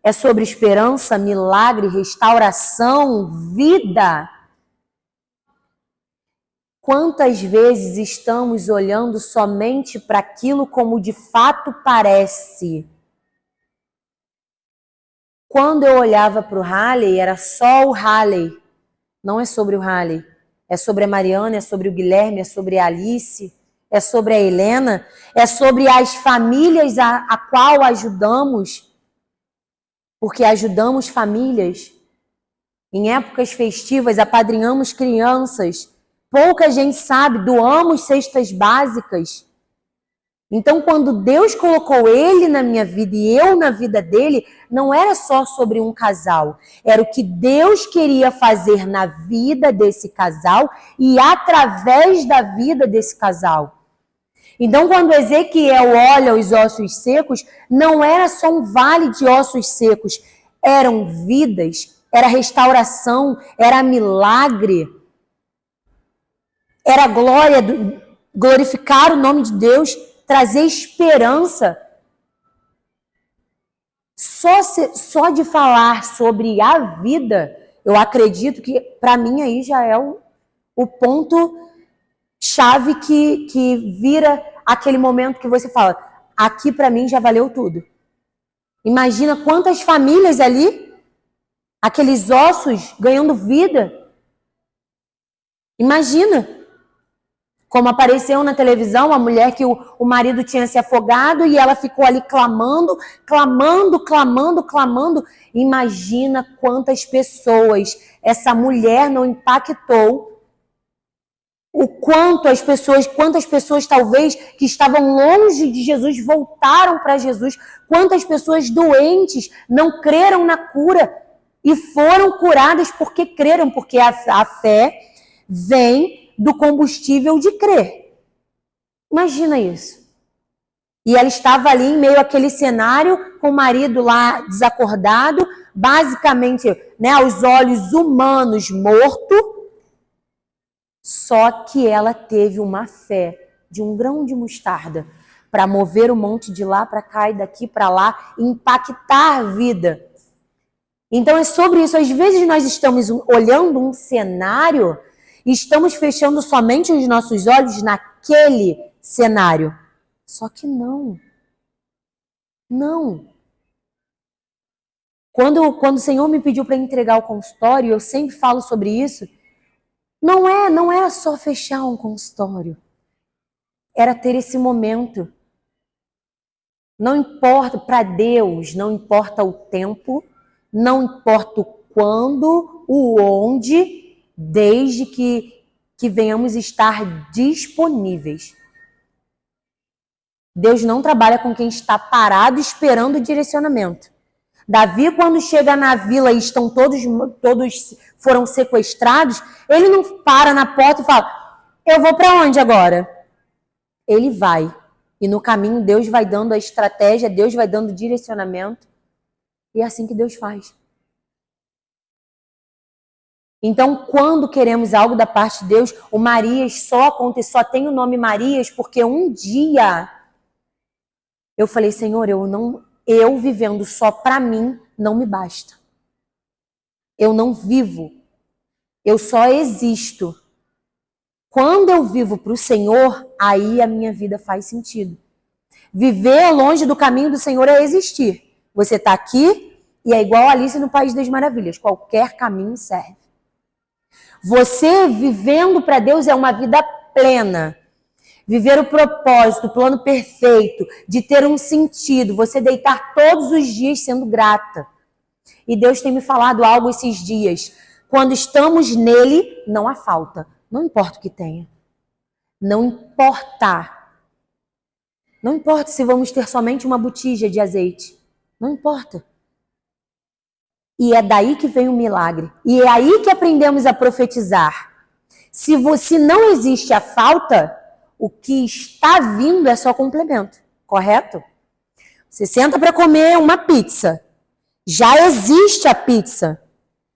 É sobre esperança, milagre, restauração, vida. Quantas vezes estamos olhando somente para aquilo como de fato parece? Quando eu olhava para o Halley, era só o Halley. Não é sobre o Halley. É sobre a Mariana, é sobre o Guilherme, é sobre a Alice, é sobre a Helena, é sobre as famílias a qual ajudamos, porque ajudamos famílias. Em épocas festivas, apadrinhamos crianças. Pouca gente sabe, doamos cestas básicas. Então, quando Deus colocou ele na minha vida e eu na vida dele, não era só sobre um casal. Era o que Deus queria fazer na vida desse casal e através da vida desse casal. Então, quando Ezequiel olha os ossos secos, não era só um vale de ossos secos. Eram vidas, era restauração, era milagre, era glorificar o nome de Deus, trazer esperança. Só de falar sobre a vida, eu acredito que para mim aí já é o ponto chave que vira aquele momento que você fala, aqui para mim já valeu tudo. Imagina quantas famílias ali, aqueles ossos ganhando vida. Imagina. Como apareceu na televisão, a mulher que o marido tinha se afogado e ela ficou ali clamando. Imagina quantas pessoas essa mulher não impactou. Quantas pessoas talvez que estavam longe de Jesus voltaram para Jesus. Quantas pessoas doentes não creram na cura e foram curadas porque creram, porque a fé vem do combustível de crer. Imagina isso. E ela estava ali em meio àquele cenário, com o marido lá desacordado, basicamente, né, aos olhos humanos, morto. Só que ela teve uma fé de um grão de mostarda para mover o monte de lá para cá e daqui para lá, impactar a vida. Então é sobre isso. Às vezes nós estamos olhando um cenário e estamos fechando somente os nossos olhos naquele cenário. Só que não. Não. Quando o Senhor me pediu para entregar o consultório, eu sempre falo sobre isso, não era só fechar um consultório. Era ter esse momento. Não importa, para Deus, não importa o tempo, não importa o quando, o onde, desde que venhamos estar disponíveis. Deus não trabalha com quem está parado esperando o direcionamento. Davi, quando chega na vila e estão todos foram sequestrados, ele não para na porta e fala, eu vou para onde agora? Ele vai. E no caminho Deus vai dando a estratégia, Deus vai dando o direcionamento. E é assim que Deus faz. Então, quando queremos algo da parte de Deus, o Marias só tem o nome Marias porque um dia eu falei, Senhor, eu vivendo só para mim não me basta. Eu não vivo. Eu só existo. Quando eu vivo para o Senhor, aí a minha vida faz sentido. Viver longe do caminho do Senhor é existir. Você está aqui e é igual a Alice no País das Maravilhas. Qualquer caminho serve. Você vivendo para Deus é uma vida plena. Viver o propósito, o plano perfeito, de ter um sentido. Você deitar todos os dias sendo grata. E Deus tem me falado algo esses dias. Quando estamos nele, não há falta. Não importa o que tenha. Não importa. Não importa se vamos ter somente uma botija de azeite. Não importa. E é daí que vem o milagre. E é aí que aprendemos a profetizar. Se não existe a falta, o que está vindo é só complemento. Correto? Você senta para comer uma pizza. Já existe a pizza.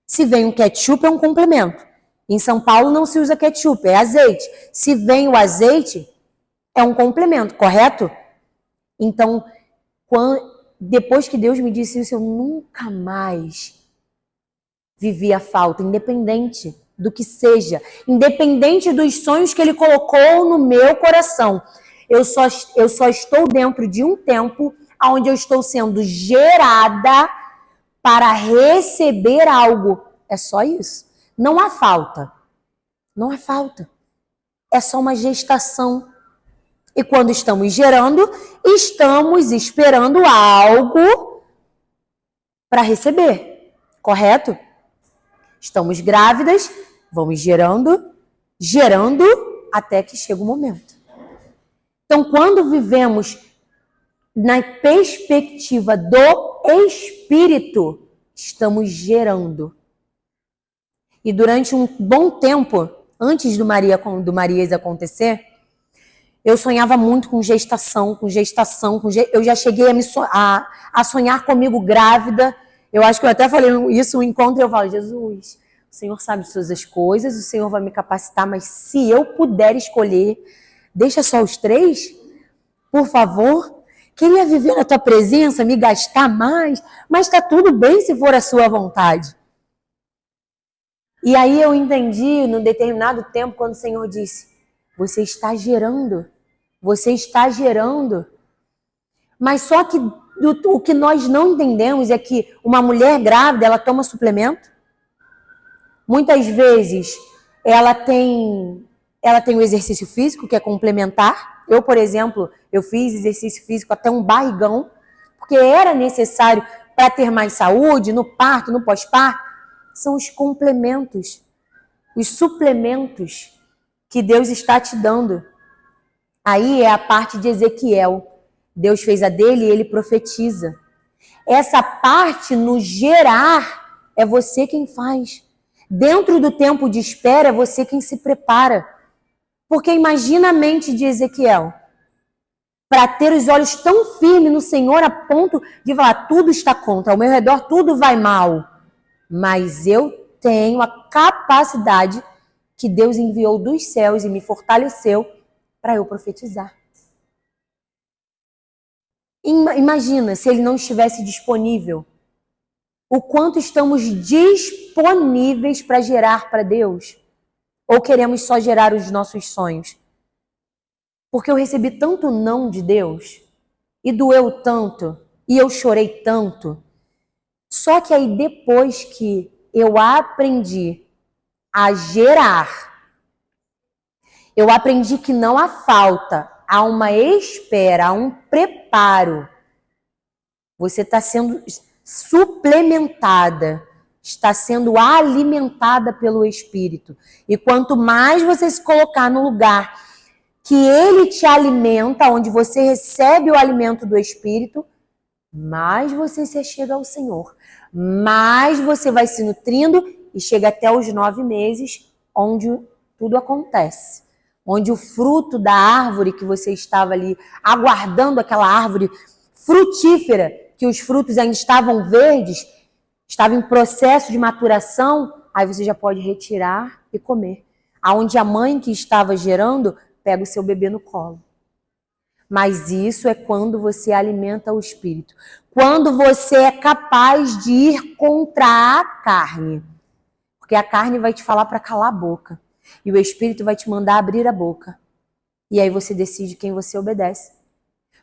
Se vem um ketchup, é um complemento. Em São Paulo não se usa ketchup, é azeite. Se vem o azeite, é um complemento, correto? Então, depois que Deus me disse isso, eu nunca mais vivi a falta, independente do que seja, independente dos sonhos que Ele colocou no meu coração. Eu só estou dentro de um tempo onde eu estou sendo gerada para receber algo. É só isso. Não há falta. Não há falta. É só uma gestação. E quando estamos gerando, estamos esperando algo para receber. Correto? Estamos grávidas, vamos gerando até que chega o momento. Então, quando vivemos na perspectiva do Espírito, estamos gerando. E durante um bom tempo, antes do Marias acontecer, eu sonhava muito com gestação. Eu já cheguei a sonhar comigo grávida. Eu acho que eu até falei isso no encontro e eu falo, Jesus, o Senhor sabe de todas as coisas, o Senhor vai me capacitar, mas se eu puder escolher, deixa só os 3, por favor. Queria viver na tua presença, me gastar mais, mas está tudo bem se for a sua vontade. E aí eu entendi, num determinado tempo, quando o Senhor disse, você está gerando. Mas só que o que nós não entendemos é que uma mulher grávida, ela toma suplemento. Muitas vezes, ela tem o exercício físico, que é complementar. Eu, por exemplo, eu fiz exercício físico até um barrigão, porque era necessário para ter mais saúde, no parto, no pós-parto. São os complementos, os suplementos que Deus está te dando. Aí é a parte de Ezequiel. Deus fez a dele e ele profetiza. Essa parte no gerar é você quem faz. Dentro do tempo de espera, é você quem se prepara. Porque imagina a mente de Ezequiel, para ter os olhos tão firmes no Senhor a ponto de falar, tudo está contra, ao meu redor tudo vai mal. Mas eu tenho a capacidade que Deus enviou dos céus e me fortaleceu para eu profetizar. Imagina se ele não estivesse disponível. O quanto estamos disponíveis para gerar para Deus? Ou queremos só gerar os nossos sonhos? Porque eu recebi tanto não de Deus, e doeu tanto, e eu chorei tanto. Só que aí depois que eu aprendi a gerar, eu aprendi que não há falta, há uma espera, há um preparo. Você está sendo suplementada, está sendo alimentada pelo Espírito. E quanto mais você se colocar no lugar que Ele te alimenta, onde você recebe o alimento do Espírito, mais você se achega ao Senhor. Mais você vai se nutrindo e chega até os 9 meses, onde tudo acontece. Onde o fruto da árvore que você estava ali aguardando, aquela árvore frutífera, que os frutos ainda estavam verdes, estava em processo de maturação, aí você já pode retirar e comer. Aonde a mãe que estava gerando pega o seu bebê no colo. Mas isso é quando você alimenta o espírito. Quando você é capaz de ir contra a carne. Porque a carne vai te falar para calar a boca. E o espírito vai te mandar abrir a boca. E aí você decide quem você obedece.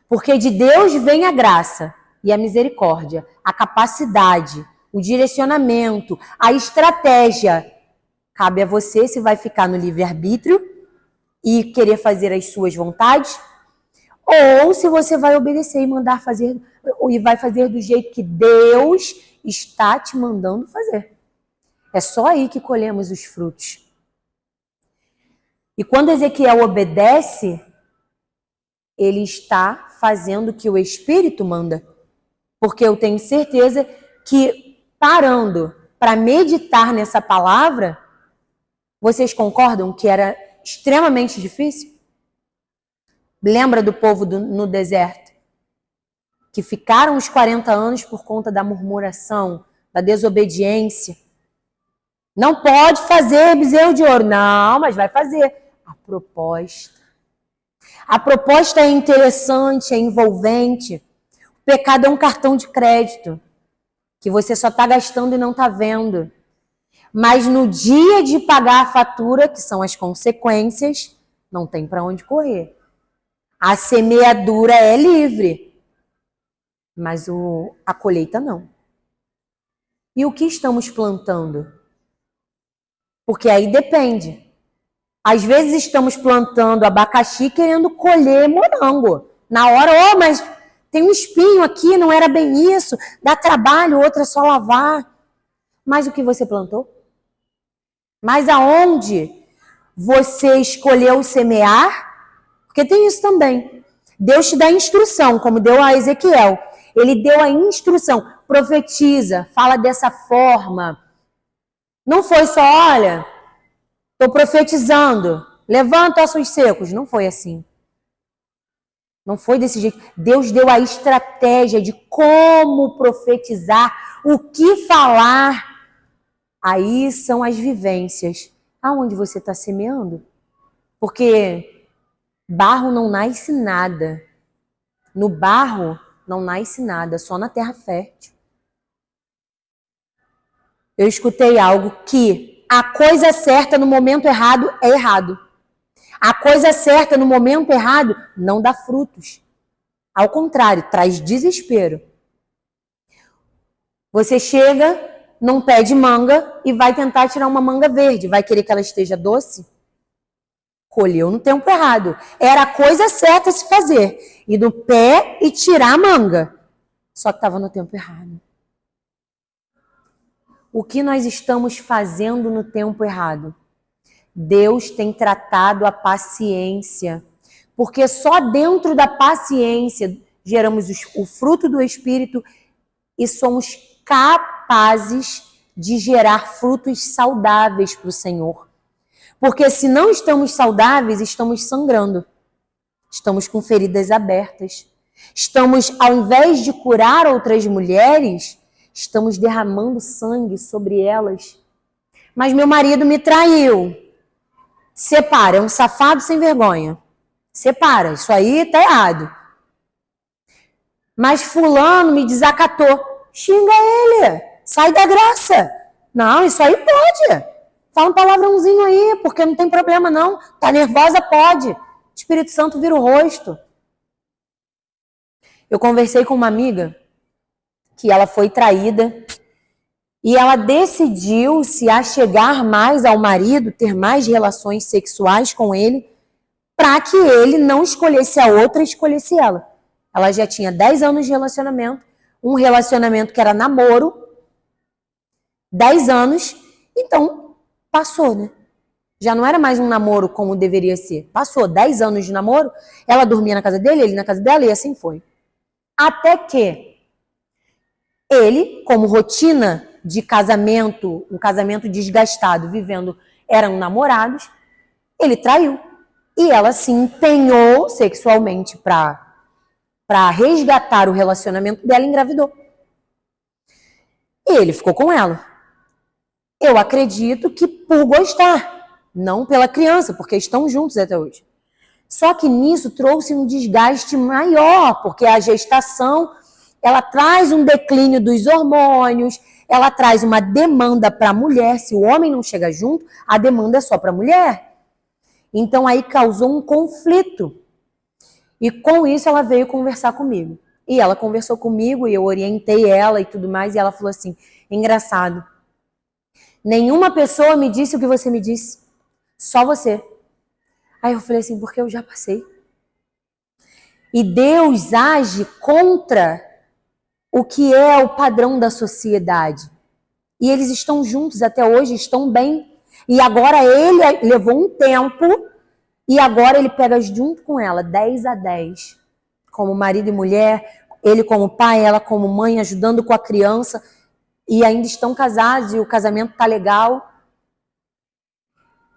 Porque de Deus vem a graça e a misericórdia, a capacidade, o direcionamento, a estratégia. Cabe a você se vai ficar no livre-arbítrio e querer fazer as suas vontades, ou se você vai obedecer e mandar fazer, e vai fazer do jeito que Deus está te mandando fazer. É só aí que colhemos os frutos. E quando Ezequiel obedece, ele está fazendo o que o Espírito manda. Porque eu tenho certeza que parando para meditar nessa palavra, vocês concordam que era extremamente difícil? Lembra do povo no deserto? Que ficaram os 40 anos por conta da murmuração, da desobediência. Não pode fazer bezerro de ouro. Não, mas vai fazer. A proposta. A proposta é interessante, é envolvente. O pecado é um cartão de crédito que você só está gastando e não está vendo. Mas no dia de pagar a fatura, que são as consequências, não tem para onde correr. A semeadura é livre, mas a colheita não. E o que estamos plantando? Porque aí depende. Às vezes estamos plantando abacaxi querendo colher morango. Na hora, mas tem um espinho aqui, não era bem isso, dá trabalho, outra é só lavar. Mas o que você plantou? Mas aonde você escolheu semear? Porque tem isso também. Deus te dá instrução, como deu a Ezequiel. Ele deu a instrução. Profetiza, fala dessa forma. Não foi só, olha, estou profetizando, levanta ossos secos. Não foi assim. Não foi desse jeito. Deus deu a estratégia de como profetizar, o que falar. Aí são as vivências. Aonde você está semeando? Porque barro não nasce nada. No barro não nasce nada, só na terra fértil. Eu escutei algo que a coisa certa no momento errado é errado. A coisa certa no momento errado não dá frutos. Ao contrário, traz desespero. Você chega num pé de manga e vai tentar tirar uma manga verde. Vai querer que ela esteja doce? Colheu no tempo errado. Era a coisa certa a se fazer. Ir no pé e tirar a manga. Só que estava no tempo errado. O que nós estamos fazendo no tempo errado? Deus tem tratado a paciência. Porque só dentro da paciência geramos o fruto do Espírito e somos capazes de gerar frutos saudáveis para o Senhor. Porque se não estamos saudáveis, estamos sangrando. Estamos com feridas abertas. Estamos, ao invés de curar outras mulheres, estamos derramando sangue sobre elas. Mas meu marido me traiu. Separa, é um safado sem vergonha. Separa, isso aí tá errado. Mas fulano me desacatou. Xinga ele, sai da graça. Não, isso aí pode. Fala um palavrãozinho aí, porque não tem problema não. Tá nervosa, pode. Espírito Santo vira o rosto. Eu conversei com uma amiga que ela foi traída e ela decidiu se achegar mais ao marido, ter mais relações sexuais com ele, para que ele não escolhesse a outra, escolhesse ela. Ela já tinha 10 anos de relacionamento, um relacionamento que era namoro, 10 anos, então passou, né? Já não era mais um namoro como deveria ser. Passou 10 anos de namoro, ela dormia na casa dele, ele na casa dela, e assim foi. Até que ele, como rotina de casamento, um casamento desgastado, vivendo, eram namorados, ele traiu. E ela se empenhou sexualmente para resgatar o relacionamento dela e engravidou. E ele ficou com ela. Eu acredito que por gostar, não pela criança, porque estão juntos até hoje. Só que nisso trouxe um desgaste maior, porque a gestação, ela traz um declínio dos hormônios, ela traz uma demanda para a mulher. Se o homem não chega junto, a demanda é só para a mulher. Então aí causou um conflito. E com isso ela veio conversar comigo. E ela conversou comigo e eu orientei ela e tudo mais. E ela falou assim, engraçado, nenhuma pessoa me disse o que você me disse, só você. Aí eu falei assim, porque eu já passei. E Deus age contra o que é o padrão da sociedade. E eles estão juntos até hoje, estão bem. E agora ele levou um tempo e agora ele pega junto com ela, 10 a 10. Como marido e mulher, ele como pai, ela como mãe, ajudando com a criança. E ainda estão casados e o casamento tá legal.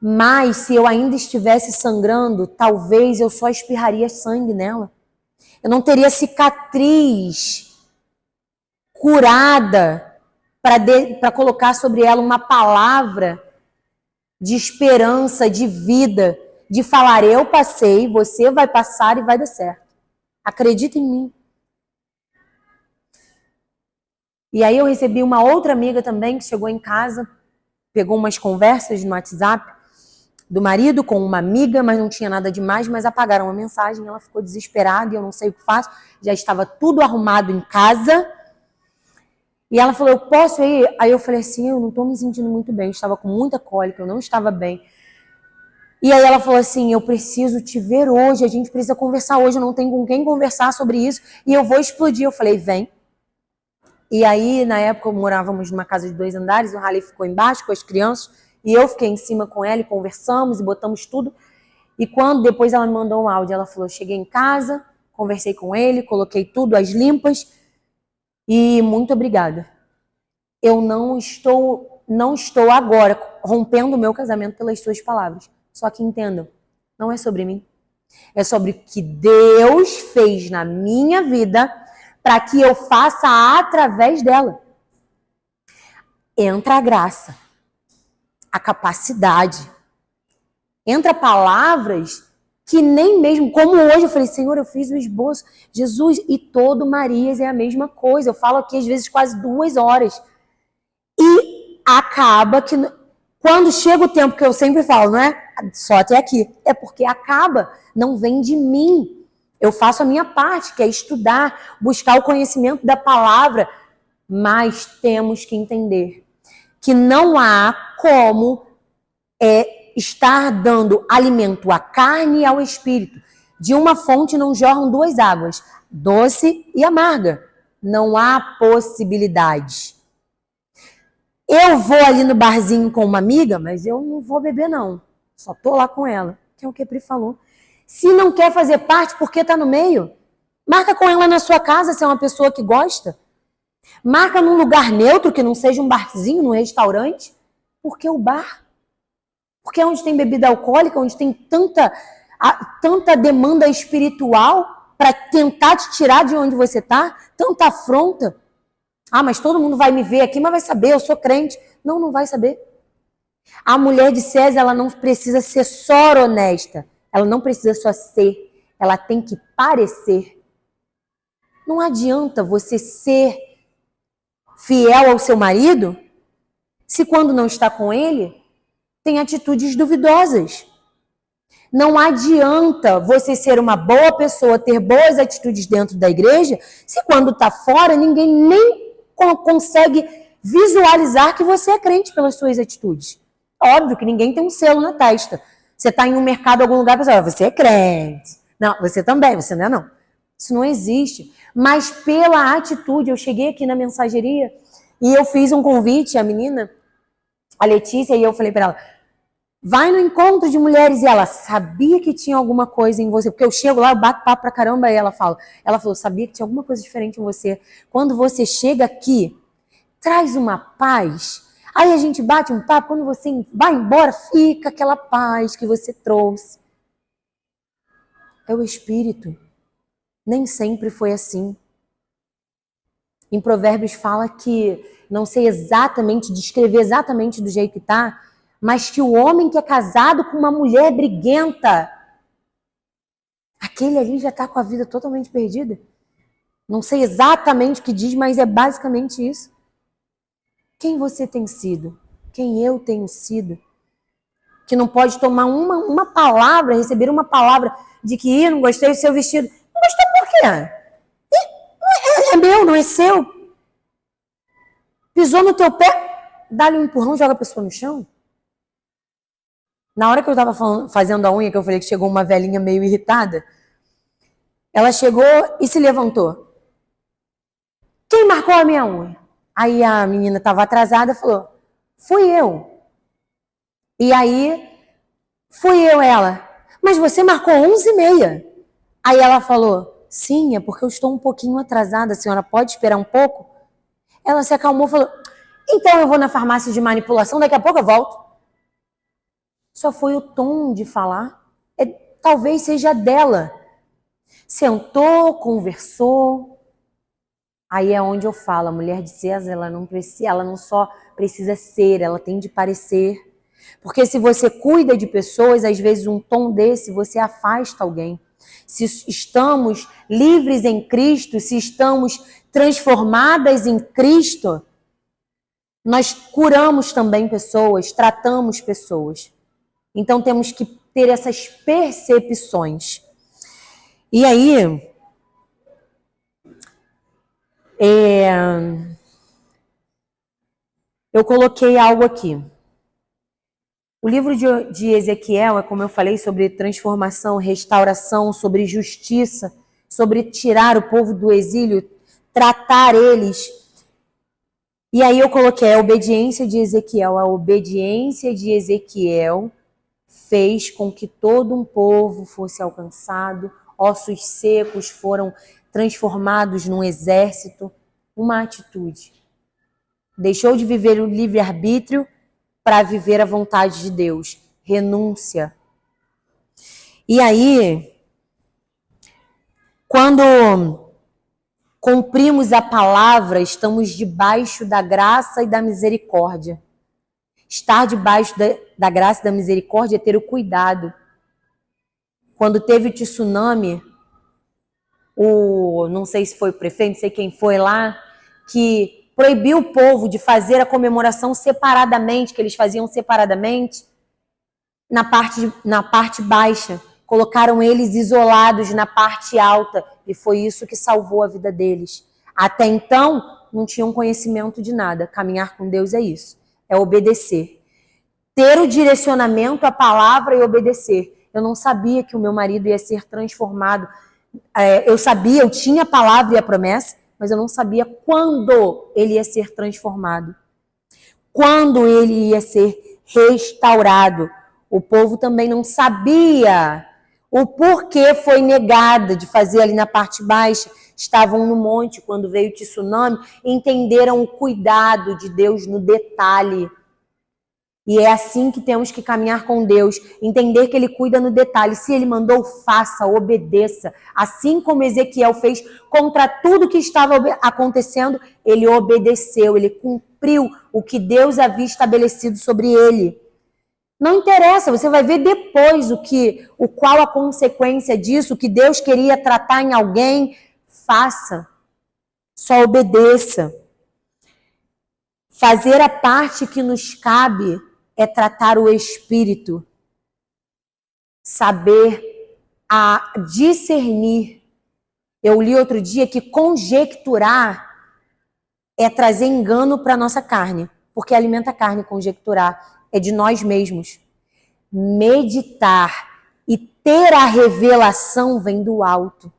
Mas se eu ainda estivesse sangrando, talvez eu só espirraria sangue nela. Eu não teria cicatriz curada para colocar sobre ela uma palavra de esperança, de vida, de falar, eu passei, você vai passar e vai dar certo. Acredita em mim. E aí eu recebi uma outra amiga também que chegou em casa, pegou umas conversas no WhatsApp do marido com uma amiga, mas não tinha nada demais, mas apagaram a mensagem, ela ficou desesperada e eu não sei o que faço, já estava tudo arrumado em casa. E ela falou, eu posso ir? Aí eu falei assim, eu não estou me sentindo muito bem, eu estava com muita cólica, eu não estava bem. E aí ela falou assim, eu preciso te ver hoje, a gente precisa conversar hoje, eu não tenho com quem conversar sobre isso, e eu vou explodir. Eu falei, vem. E aí, na época, morávamos numa casa de 2 andares, o Raleigh ficou embaixo com as crianças, e eu fiquei em cima com ela e conversamos e botamos tudo. E quando depois ela me mandou um áudio, ela falou, cheguei em casa, conversei com ele, coloquei tudo às limpas, e muito obrigada. Eu não estou agora rompendo o meu casamento pelas suas palavras. Só que entendam, não é sobre mim. É sobre o que Deus fez na minha vida para que eu faça através dela. Entra a graça, a capacidade. Entra palavras que nem mesmo, como hoje eu falei, Senhor, eu fiz o esboço, Jesus, e todo Marias é a mesma coisa. Eu falo aqui às vezes quase 2 horas. E acaba que, quando chega o tempo que eu sempre falo, não é só até aqui, é porque acaba, não vem de mim. Eu faço a minha parte, que é estudar, buscar o conhecimento da palavra, mas temos que entender que não há como estar dando alimento à carne e ao espírito. De uma fonte não jorram 2 águas, doce e amarga. Não há possibilidade. Eu vou ali no barzinho com uma amiga, mas eu não vou beber não. Só tô lá com ela, que é o que a Pri falou. Se não quer fazer parte, porque tá no meio, marca com ela na sua casa, se é uma pessoa que gosta. Marca num lugar neutro, que não seja um barzinho, num restaurante. Por que o bar? Porque é onde tem bebida alcoólica, onde tem tanta demanda espiritual para tentar te tirar de onde você está, tanta afronta. Ah, mas todo mundo vai me ver aqui, mas vai saber, eu sou crente. Não, não vai saber. A mulher de César, ela não precisa ser só honesta. Ela não precisa só ser. Ela tem que parecer. Não adianta você ser fiel ao seu marido se quando não está com ele, tem atitudes duvidosas. Não adianta você ser uma boa pessoa, ter boas atitudes dentro da igreja, se quando está fora, ninguém nem consegue visualizar que você é crente pelas suas atitudes. Óbvio que ninguém tem um selo na testa. Você está em um mercado, em algum lugar, a pessoa fala, você é crente. Não, você também, você não é não. Isso não existe. Mas pela atitude, eu cheguei aqui na mensageria e eu fiz um convite à menina, a Letícia, e eu falei para ela, vai no encontro de mulheres. E ela sabia que tinha alguma coisa em você. Porque eu chego lá, eu bato papo pra caramba. E ela falou, sabia que tinha alguma coisa diferente em você. Quando você chega aqui, traz uma paz. Aí a gente bate um papo. Quando você vai embora, fica aquela paz que você trouxe. É o Espírito. Nem sempre foi assim. Em Provérbios fala que, não sei exatamente, descrever exatamente do jeito que tá, mas que o homem que é casado com uma mulher briguenta, aquele ali já está com a vida totalmente perdida. Não sei exatamente o que diz, mas é basicamente isso. Quem você tem sido? Quem eu tenho sido? Que não pode tomar uma palavra, receber uma palavra de que não gostei do seu vestido. Não gostou por quê? É meu, não é seu. Pisou no teu pé, dá-lhe um empurrão, joga a pessoa no chão. Na hora que eu estava fazendo a unha, que eu falei que chegou uma velhinha meio irritada, ela chegou e se levantou. Quem marcou a minha unha? Aí a menina estava atrasada e falou, fui eu. E aí, fui eu, ela. Mas você marcou 11h30. Aí ela falou, sim, é porque eu estou um pouquinho atrasada, a senhora pode esperar um pouco? Ela se acalmou e falou, então eu vou na farmácia de manipulação, daqui a pouco eu volto. Só foi o tom de falar. Talvez seja dela. Sentou, conversou. Aí é onde eu falo, a mulher de César, ela não só precisa ser, ela tem de parecer. Porque se você cuida de pessoas, às vezes um tom desse, você afasta alguém. Se estamos livres em Cristo, se estamos transformadas em Cristo, nós curamos também pessoas, tratamos pessoas. Então temos que ter essas percepções. E aí, eu coloquei algo aqui. O livro de Ezequiel é, como eu falei, sobre transformação, restauração, sobre justiça, sobre tirar o povo do exílio, tratar eles. E aí eu coloquei a obediência de Ezequiel. A obediência de Ezequiel fez com que todo um povo fosse alcançado, ossos secos foram transformados num exército. Uma atitude. Deixou de viver o livre-arbítrio para viver a vontade de Deus. Renúncia. E aí, quando cumprimos a palavra, estamos debaixo da graça e da misericórdia. Estar debaixo da graça e da misericórdia é ter o cuidado. Quando teve o tsunami, não sei se foi o prefeito, não sei quem foi lá, que proibiu o povo de fazer a comemoração separadamente, que eles faziam separadamente, na parte baixa. Colocaram eles isolados na parte alta, e foi isso que salvou a vida deles. Até então, não tinham conhecimento de nada. Caminhar com Deus é isso, é obedecer. Ter o direcionamento, a palavra e obedecer. Eu não sabia que o meu marido ia ser transformado. Eu tinha a palavra e a promessa, mas eu não sabia quando ele ia ser transformado. Quando ele ia ser restaurado. O povo também não sabia O porquê foi negada de fazer ali na parte baixa. Estavam no monte quando veio o tsunami, entenderam o cuidado de Deus no detalhe. E é assim que temos que caminhar com Deus, entender que Ele cuida no detalhe. Se Ele mandou, faça, obedeça. Assim como Ezequiel fez contra tudo que estava acontecendo, ele obedeceu, ele cumpriu o que Deus havia estabelecido sobre ele. Não interessa, você vai ver depois qual a consequência disso, o que Deus queria tratar em alguém. Faça, só obedeça. Fazer a parte que nos cabe é tratar o espírito, saber discernir. Eu li outro dia que conjecturar é trazer engano para a nossa carne, porque alimenta a carne conjecturar, é de nós mesmos. Meditar e ter a revelação vem do alto.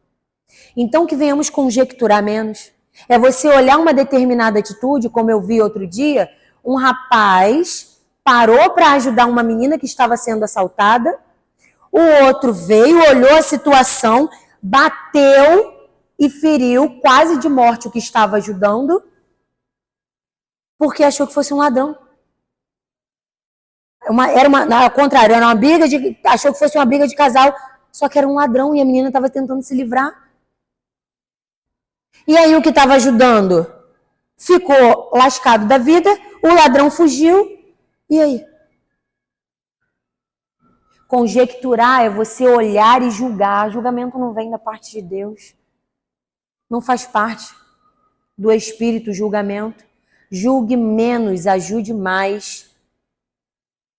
Então que venhamos conjecturar menos. É você olhar uma determinada atitude, como eu vi outro dia, um rapaz parou para ajudar uma menina que estava sendo assaltada, o outro veio, olhou a situação, bateu e feriu quase de morte o que estava ajudando, porque achou que fosse um ladrão. Ao contrário, era uma briga achou que fosse uma briga de casal, só que era um ladrão e a menina estava tentando se livrar. E aí o que estava ajudando ficou lascado da vida, o ladrão fugiu, e aí? Conjecturar é você olhar e julgar. Julgamento não vem da parte de Deus. Não faz parte do espírito julgamento. Julgue menos, ajude mais.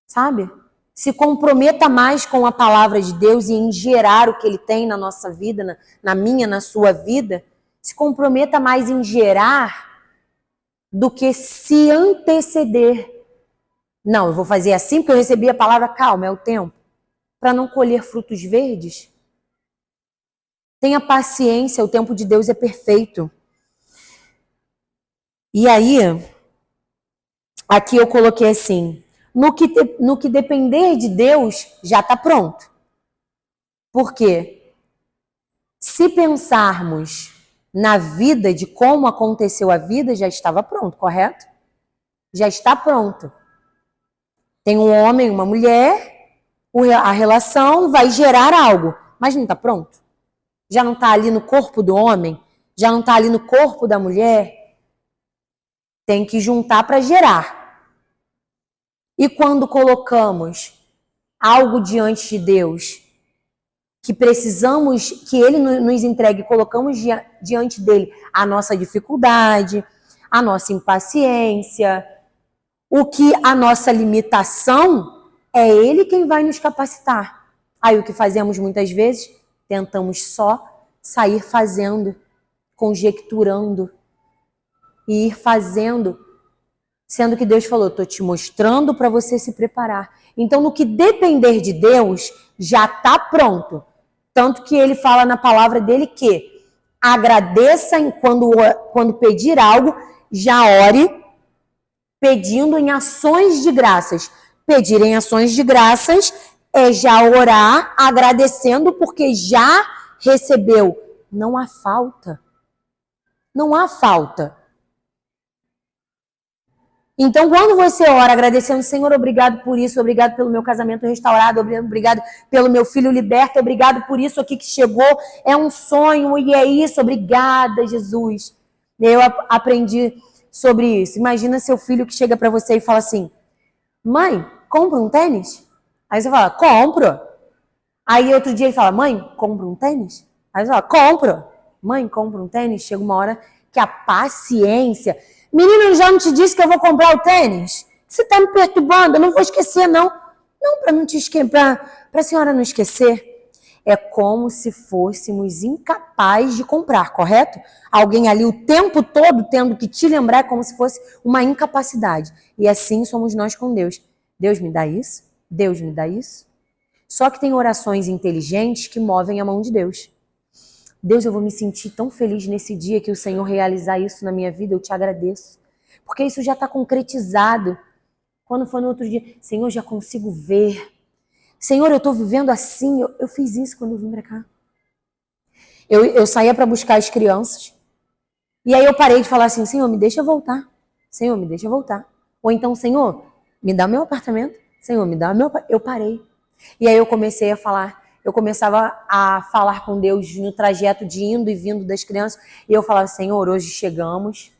Sabe? Se comprometa mais com a palavra de Deus e em gerar o que Ele tem na nossa vida, na minha, na sua vida. Se comprometa mais em gerar do que se anteceder. Não, eu vou fazer assim porque eu recebi a palavra, calma, é o tempo. Para não colher frutos verdes. Tenha paciência, o tempo de Deus é perfeito. E aí, aqui eu coloquei assim, no que depender de Deus, já está pronto. Por quê? Se pensarmos na vida, de como aconteceu a vida, já estava pronto, correto? Já está pronto. Tem um homem, uma mulher, a relação vai gerar algo, mas não está pronto? Já não está ali no corpo do homem? Já não está ali no corpo da mulher? Tem que juntar para gerar. E quando colocamos algo diante de Deus, que precisamos que Ele nos entregue, colocamos diante dele a nossa dificuldade, a nossa impaciência, a nossa limitação, é Ele quem vai nos capacitar. Aí o que fazemos muitas vezes? Tentamos só sair fazendo, conjecturando e ir fazendo, sendo que Deus falou, estou te mostrando para você se preparar. Então, no que depender de Deus, já está pronto. Tanto que Ele fala na palavra dele que agradeça quando pedir algo, já ore pedindo em ações de graças. Pedir em ações de graças é já orar agradecendo porque já recebeu. Não há falta. Não há falta. Então, quando você ora agradecendo, Senhor, obrigado por isso, obrigado pelo meu casamento restaurado, obrigado pelo meu filho liberto, obrigado por isso aqui que chegou, é um sonho e é isso, obrigada, Jesus. Eu aprendi sobre isso. Imagina seu filho que chega para você e fala assim, mãe, compra um tênis? Aí você fala, compro. Aí outro dia ele fala, mãe, compra um tênis? Aí você fala, compro. Mãe, compra um tênis? Chega uma hora que a paciência... Menino, eu já não te disse que eu vou comprar o tênis? Você está me perturbando, eu não vou esquecer, não. Não, para não te esquecer, para a senhora não esquecer. É como se fôssemos incapazes de comprar, correto? Alguém ali o tempo todo tendo que te lembrar é como se fosse uma incapacidade. E assim somos nós com Deus. Deus me dá isso? Deus me dá isso? Só que tem orações inteligentes que movem a mão de Deus. Deus, eu vou me sentir tão feliz nesse dia que o Senhor realizar isso na minha vida, eu te agradeço. Porque isso já está concretizado. Quando for no outro dia, Senhor, já consigo ver. Senhor, eu estou vivendo assim. Eu fiz isso quando eu vim para cá. Eu saía para buscar as crianças. E aí eu parei de falar assim, Senhor, me deixa voltar. Senhor, me deixa voltar. Ou então, Senhor, me dá meu apartamento. Senhor, me dá meu apartamento. Eu parei. E aí eu comecei a falar. Eu começava a falar com Deus no trajeto de indo e vindo das crianças. E eu falava, Senhor, hoje chegamos.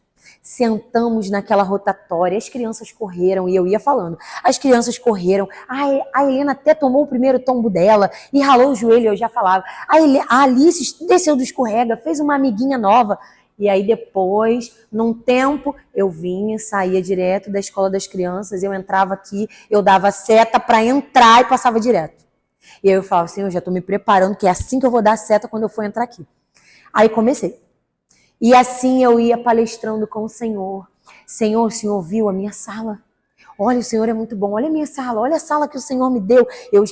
Sentamos naquela rotatória, as crianças correram, e eu ia falando, as crianças correram, a Helena até tomou o primeiro tombo dela, e ralou o joelho, eu já falava, a Alice desceu do escorrega, fez uma amiguinha nova, e aí depois, num tempo, eu vinha, saía direto da escola das crianças, eu entrava aqui, eu dava seta para entrar e passava direto. E aí eu falava assim, eu já estou me preparando, que é assim que eu vou dar seta quando eu for entrar aqui. Aí comecei. E assim eu ia palestrando com o Senhor. Senhor, o Senhor viu a minha sala? Olha, o Senhor é muito bom. Olha a minha sala, olha a sala que o Senhor me deu.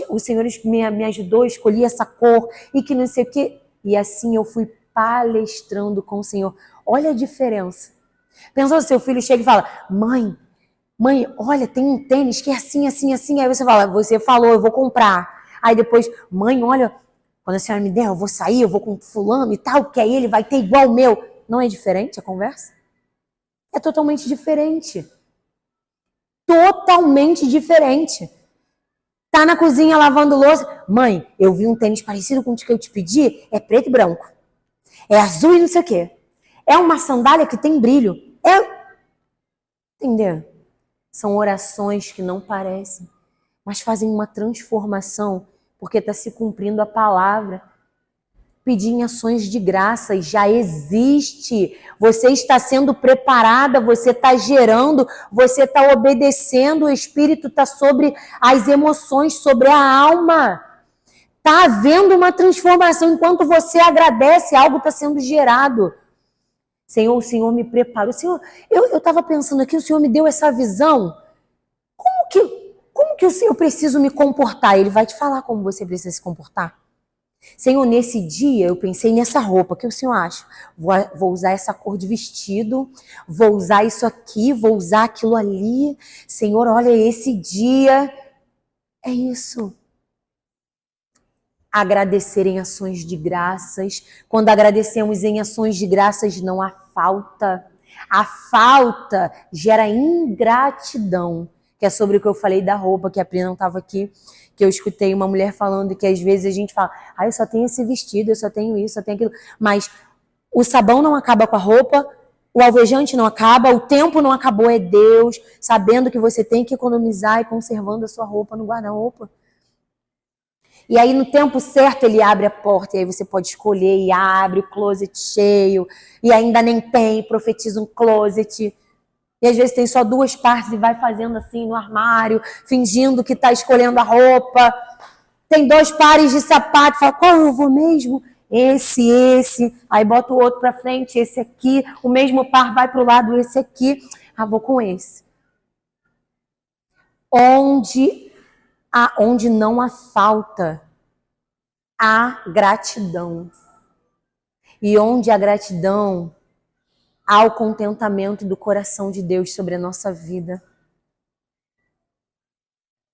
O Senhor me ajudou, escolhi essa cor e que não sei o quê. E assim eu fui palestrando com o Senhor. Olha a diferença. Pensou, seu filho chega e fala, mãe, olha, tem um tênis que é assim, assim, assim. Aí você fala, você falou, eu vou comprar. Aí depois, mãe, olha, quando a senhora me der, eu vou sair, eu vou com fulano e tal, que aí ele vai ter igual o meu. Não é diferente a conversa? É totalmente diferente. Totalmente diferente. Tá na cozinha lavando louça. Mãe, eu vi um tênis parecido com o que eu te pedi. É preto e branco. É azul e não sei o quê. É uma sandália que tem brilho. Entendeu? São orações que não parecem, mas fazem uma transformação, porque está se cumprindo a palavra. Pedir em ações de graça já existe. Você está sendo preparada, você está gerando, você está obedecendo, o Espírito está sobre as emoções, sobre a alma. Está havendo uma transformação. Enquanto você agradece, algo está sendo gerado. Senhor, o Senhor me preparou. Senhor, eu estava pensando aqui, o Senhor me deu essa visão. Como que eu preciso me comportar? Ele vai te falar como você precisa se comportar. Senhor, nesse dia eu pensei nessa roupa, o que o Senhor acha? Vou usar essa cor de vestido, vou usar isso aqui, vou usar aquilo ali. Senhor, olha, esse dia é isso. Agradecer em ações de graças. Quando agradecemos em ações de graças, não há falta. A falta gera ingratidão, que é sobre o que eu falei da roupa, que a Pri não estava aqui, que eu escutei uma mulher falando que às vezes a gente fala, eu só tenho esse vestido, eu só tenho isso, eu tenho aquilo. Mas o sabão não acaba com a roupa, o alvejante não acaba, o tempo não acabou, é Deus, sabendo que você tem que economizar e conservando a sua roupa no guarda-roupa. E aí no tempo certo ele abre a porta, e aí você pode escolher e abre o closet cheio, e ainda nem tem, profetiza um closet. E às vezes tem só 2 partes e vai fazendo assim no armário, fingindo que está escolhendo a roupa. Tem 2 pares de sapato, fala, qual eu vou mesmo? Esse. Aí bota o outro para frente, esse aqui. O mesmo par vai para o lado, esse aqui. Vou com esse. Onde não há falta, há gratidão. E onde há gratidão, há o contentamento do coração de Deus sobre a nossa vida.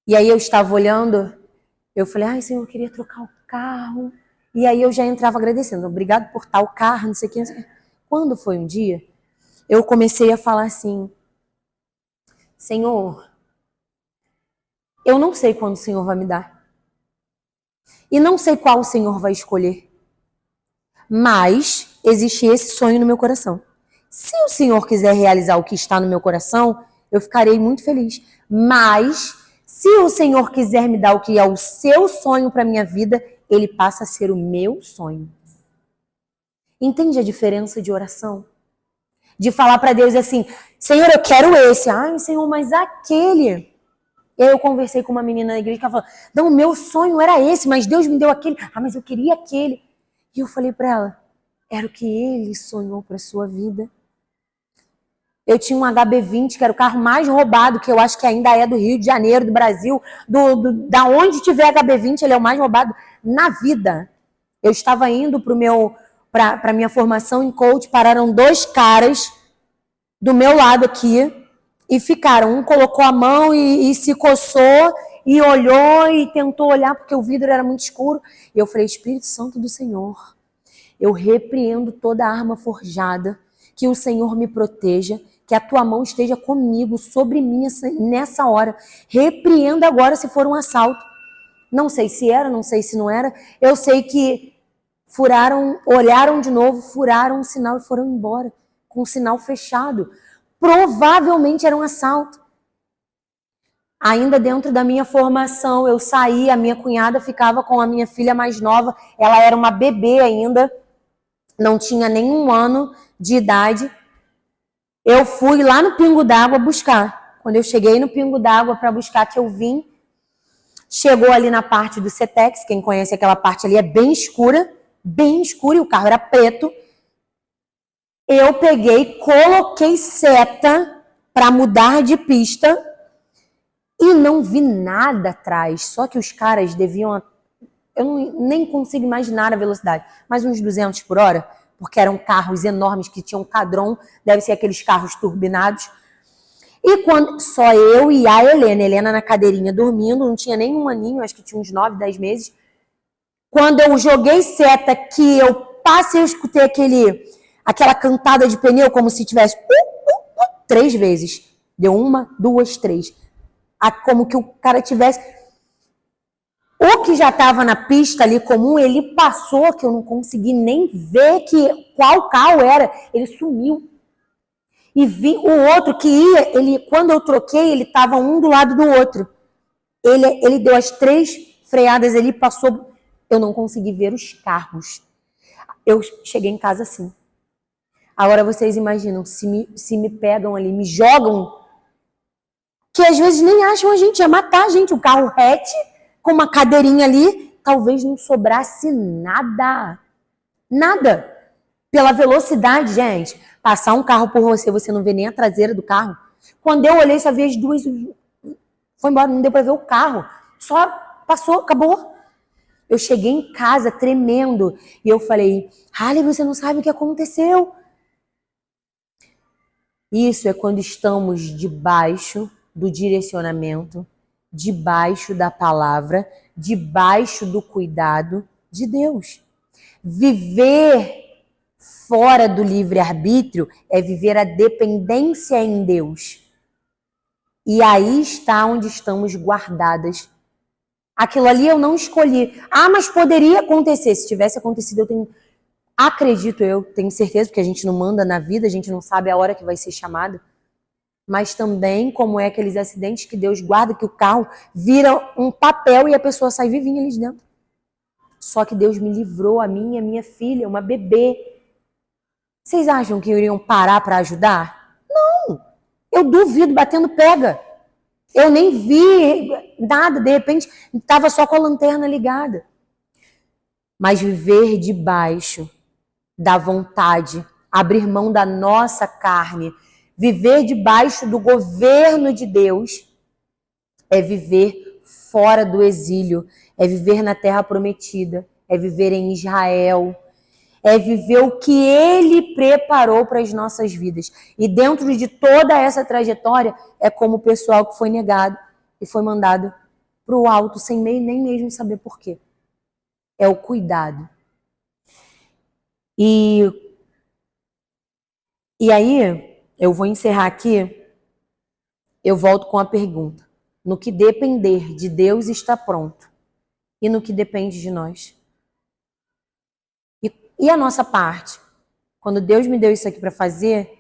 E aí eu estava olhando, eu falei, Senhor, eu queria trocar o carro. E aí eu já entrava agradecendo, obrigado por tal carro, não sei o que. Quando foi um dia, eu comecei a falar assim, Senhor, eu não sei quando o Senhor vai me dar. E não sei qual o Senhor vai escolher. Mas existe esse sonho no meu coração. Se o Senhor quiser realizar o que está no meu coração, eu ficarei muito feliz. Mas, se o Senhor quiser me dar o que é o seu sonho para a minha vida, ele passa a ser o meu sonho. Entende a diferença de oração? De falar para Deus assim, Senhor, eu quero esse. Senhor, mas aquele. E aí eu conversei com uma menina na igreja que ela falou, não, o meu sonho era esse, mas Deus me deu aquele. Mas eu queria aquele. E eu falei para ela, era o que ele sonhou para a sua vida. Eu tinha um HB20, que era o carro mais roubado, que eu acho que ainda é do Rio de Janeiro, do Brasil. Da onde tiver HB20, ele é o mais roubado na vida. Eu estava indo para minha formação em coach, pararam 2 caras do meu lado aqui e ficaram. Um colocou a mão e se coçou e olhou e tentou olhar porque o vidro era muito escuro. E eu falei, Espírito Santo do Senhor, eu repreendo toda arma forjada, que o Senhor me proteja, que a tua mão esteja comigo, sobre mim nessa hora. Repreendo agora se for um assalto. Não sei se era, não sei se não era. Eu sei que furaram, olharam de novo, furaram o sinal e foram embora, com o sinal fechado. Provavelmente era um assalto. Ainda dentro da minha formação, eu saí, a minha cunhada ficava com a minha filha mais nova, ela era uma bebê ainda, não tinha nem 1 ano de idade. Eu fui lá no Pingo d'Água buscar. Quando eu cheguei no Pingo d'Água para buscar, que eu vim, chegou ali na parte do Cetex, quem conhece aquela parte ali é bem escura, e o carro era preto. Eu peguei, coloquei seta para mudar de pista e não vi nada atrás. Só que os caras deviam, eu nem consigo imaginar a velocidade, mas uns 200 por hora, porque eram carros enormes que tinham cadrão, deve ser aqueles carros turbinados. E quando só eu e a Helena na cadeirinha dormindo, não tinha nem 1 aninho, acho que tinha uns 9, 10 meses. Quando eu joguei seta, que eu passei, eu escutei aquela cantada de pneu, como se tivesse 3 vezes. Deu 1, 2, 3. Como que o cara tivesse... O que já estava na pista ali comum, ele passou, que eu não consegui nem ver qual carro era. Ele sumiu. E vi o outro que ia, quando eu troquei, ele estava um do lado do outro. Ele deu as 3 freadas ali, passou... Eu não consegui ver os carros. Eu cheguei em casa assim. Agora vocês imaginam, se me pegam ali, me jogam, que às vezes nem acham a gente, ia matar a gente. O carro hatch, com uma cadeirinha ali, talvez não sobrasse nada. Nada. Pela velocidade, gente. Passar um carro por você, você não vê nem a traseira do carro. Quando eu olhei, só vi as 2, foi embora, não deu para ver o carro. Só passou, acabou. Eu cheguei em casa tremendo e eu falei, Halle, você não sabe o que aconteceu. Isso é quando estamos debaixo do direcionamento, debaixo da palavra, debaixo do cuidado de Deus. Viver fora do livre-arbítrio é viver a dependência em Deus. E aí está onde estamos guardadas. Aquilo ali eu não escolhi. Ah, mas poderia acontecer. Se tivesse acontecido, eu tenho certeza, porque a gente não manda na vida, a gente não sabe a hora que vai ser chamado. Mas também, como é aqueles acidentes que Deus guarda, que o carro vira um papel e a pessoa sai vivinha ali de dentro. Só que Deus me livrou, a mim e a minha filha, uma bebê. Vocês acham que iriam parar para ajudar? Não! Eu duvido, batendo pega. Eu nem vi nada, de repente estava só com a lanterna ligada. Mas viver debaixo da vontade, abrir mão da nossa carne, viver debaixo do governo de Deus, é viver fora do exílio, é viver na terra prometida, é viver em Israel, é viver o que Ele preparou para as nossas vidas. E dentro de toda essa trajetória, é como o pessoal que foi negado e foi mandado para o alto, sem nem mesmo saber por quê. É o cuidado. E aí, eu vou encerrar aqui, eu volto com a pergunta. No que depender de Deus está pronto. E no que depende de nós? E a nossa parte? Quando Deus me deu isso aqui para fazer,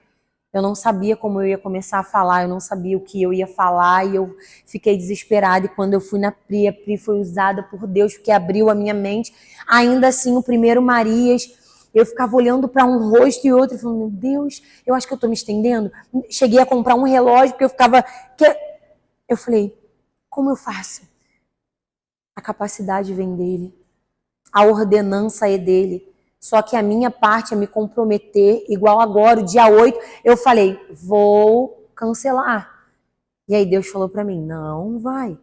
eu não sabia como eu ia começar a falar, eu não sabia o que eu ia falar e eu fiquei desesperada. E quando eu fui na Pri, a Pri foi usada por Deus porque abriu a minha mente. Ainda assim, o primeiro Marias, eu ficava olhando para um rosto e outro e falando, meu Deus, eu acho que eu estou me estendendo. Cheguei a comprar um relógio porque eu ficava... Eu falei, como eu faço? A capacidade vem dele. A ordenança é dele. Só que a minha parte é me comprometer, igual agora, o dia 8, eu falei, vou cancelar. E aí Deus falou pra mim, não vai.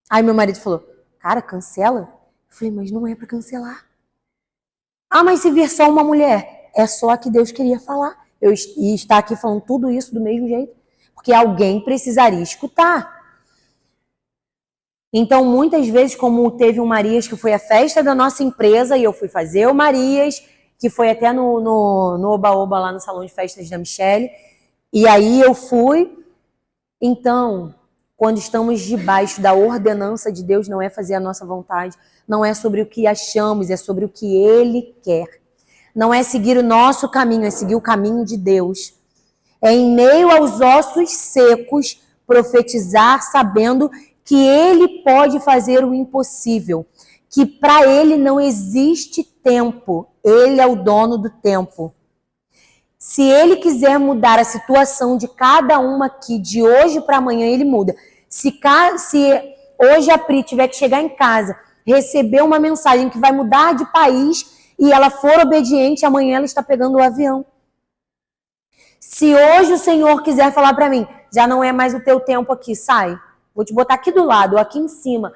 Aí meu marido falou, cara, cancela? Eu falei, mas não é pra cancelar. Ah, mas se vir só uma mulher? É só a que Deus queria falar. Eu ia estar aqui falando tudo isso do mesmo jeito. Porque alguém precisaria escutar. Então, muitas vezes, como teve um Marias que foi a festa da nossa empresa e eu fui fazer o Marias, que foi até no Oba-Oba, lá no salão de festas da Michelle, e aí eu fui. Então, quando estamos debaixo da ordenança de Deus, não é fazer a nossa vontade, não é sobre o que achamos, é sobre o que Ele quer. Não é seguir o nosso caminho, é seguir o caminho de Deus. É em meio aos ossos secos profetizar sabendo que Ele pode fazer o impossível, que para Ele não existe tempo, Ele é o dono do tempo. Se Ele quiser mudar a situação de cada uma aqui, de hoje para amanhã, Ele muda. Se hoje a Pri tiver que chegar em casa, receber uma mensagem que vai mudar de país e ela for obediente, amanhã ela está pegando o avião. Se hoje o Senhor quiser falar para mim, já não é mais o teu tempo aqui, sai. Vou te botar aqui do lado, aqui em cima.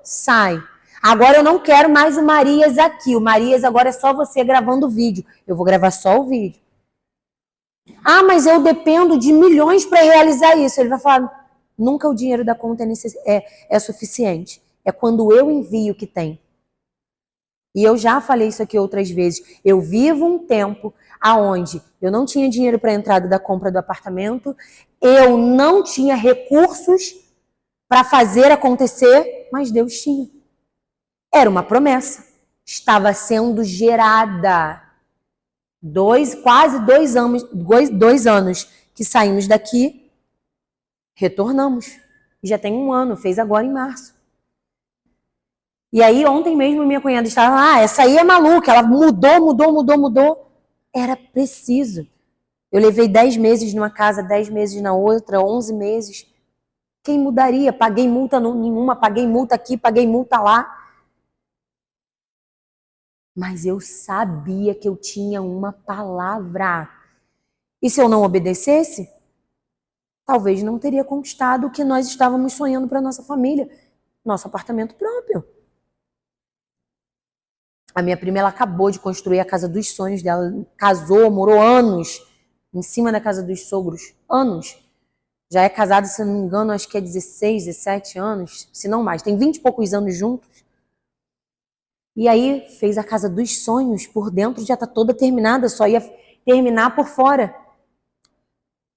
Sai. Agora eu não quero mais o Marias aqui. O Marias agora é só você gravando o vídeo. Eu vou gravar só o vídeo. Ah, mas eu dependo de milhões para realizar isso. Ele vai falar, nunca o dinheiro da conta é suficiente. É quando eu envio que tem. E eu já falei isso aqui outras vezes. Eu vivo um tempo aonde eu não tinha dinheiro para a entrada da compra do apartamento, eu não tinha recursos para fazer acontecer, mas Deus tinha. Era uma promessa. Estava sendo gerada. Quase 2 anos que saímos daqui, retornamos. Já tem 1 ano, fez agora em março. E aí ontem mesmo minha cunhada estava, essa aí é maluca, ela mudou. Era preciso. Eu levei 10 meses numa casa, 10 meses na outra, 11 meses. Quem mudaria? Paguei multa nenhuma, paguei multa aqui, paguei multa lá. Mas eu sabia que eu tinha uma palavra. E se eu não obedecesse, talvez não teria conquistado o que nós estávamos sonhando para nossa família. Nosso apartamento próprio. A minha prima, ela acabou de construir a casa dos sonhos dela. Casou, morou anos em cima da casa dos sogros. Anos. Já é casada, se não me engano, acho que é 16, 17 anos. Se não mais. Tem 20 e poucos anos juntos. E aí fez a casa dos sonhos. Por dentro já está toda terminada. Só ia terminar por fora.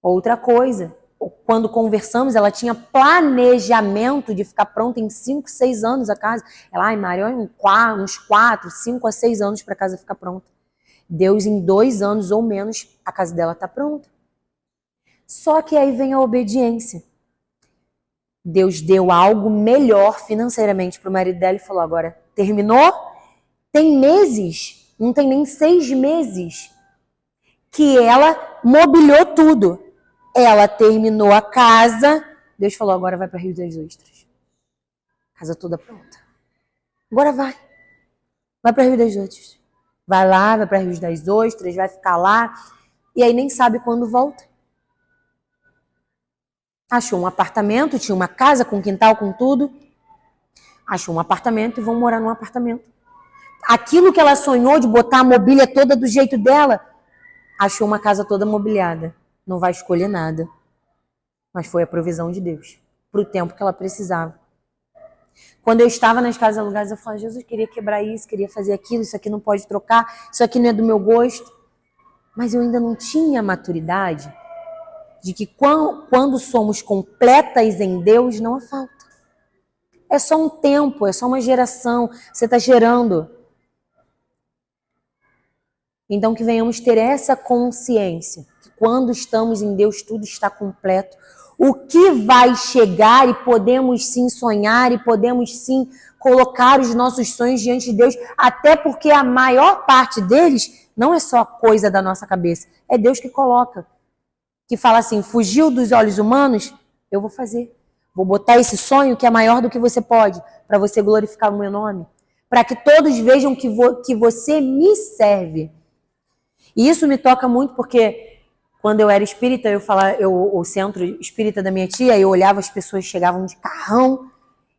Outra coisa. Quando conversamos, ela tinha planejamento de ficar pronta em 5, 6 anos a casa. Ela, Mário, uns 4, 5 a 6 anos para a casa ficar pronta. Deus, em 2 anos ou menos, a casa dela está pronta. Só que aí vem a obediência. Deus deu algo melhor financeiramente para o marido dela e falou, agora, terminou? Tem meses, não tem nem 6 meses, que ela mobiliou tudo. Ela terminou a casa. Deus falou, agora vai para Rio das Ostras. Casa toda pronta. Agora vai. Vai para Rio das Ostras. Vai lá, vai para Rio das Ostras, vai ficar lá. E aí nem sabe quando volta. Achou um apartamento, tinha uma casa com quintal, com tudo. Achou um apartamento e vão morar num apartamento. Aquilo que ela sonhou de botar a mobília toda do jeito dela, achou uma casa toda mobiliada. Não vai escolher nada. Mas foi a provisão de Deus. Para o tempo que ela precisava. Quando eu estava nas casas alugadas, eu falava, Jesus, queria quebrar isso, queria fazer aquilo, isso aqui não pode trocar, isso aqui não é do meu gosto. Mas eu ainda não tinha a maturidade de que quando somos completas em Deus, não há falta. É só um tempo, é só uma geração, você está gerando. Então que venhamos ter essa consciência, que quando estamos em Deus tudo está completo. O que vai chegar e podemos sim sonhar e podemos sim colocar os nossos sonhos diante de Deus, até porque a maior parte deles não é só coisa da nossa cabeça, é Deus que coloca. Que fala assim, fugiu dos olhos humanos, eu vou fazer. Vou botar esse sonho que é maior do que você pode, para você glorificar o meu nome. Para que todos vejam que você me serve. E isso me toca muito porque quando eu era espírita, o centro espírita da minha tia, eu olhava as pessoas que chegavam de carrão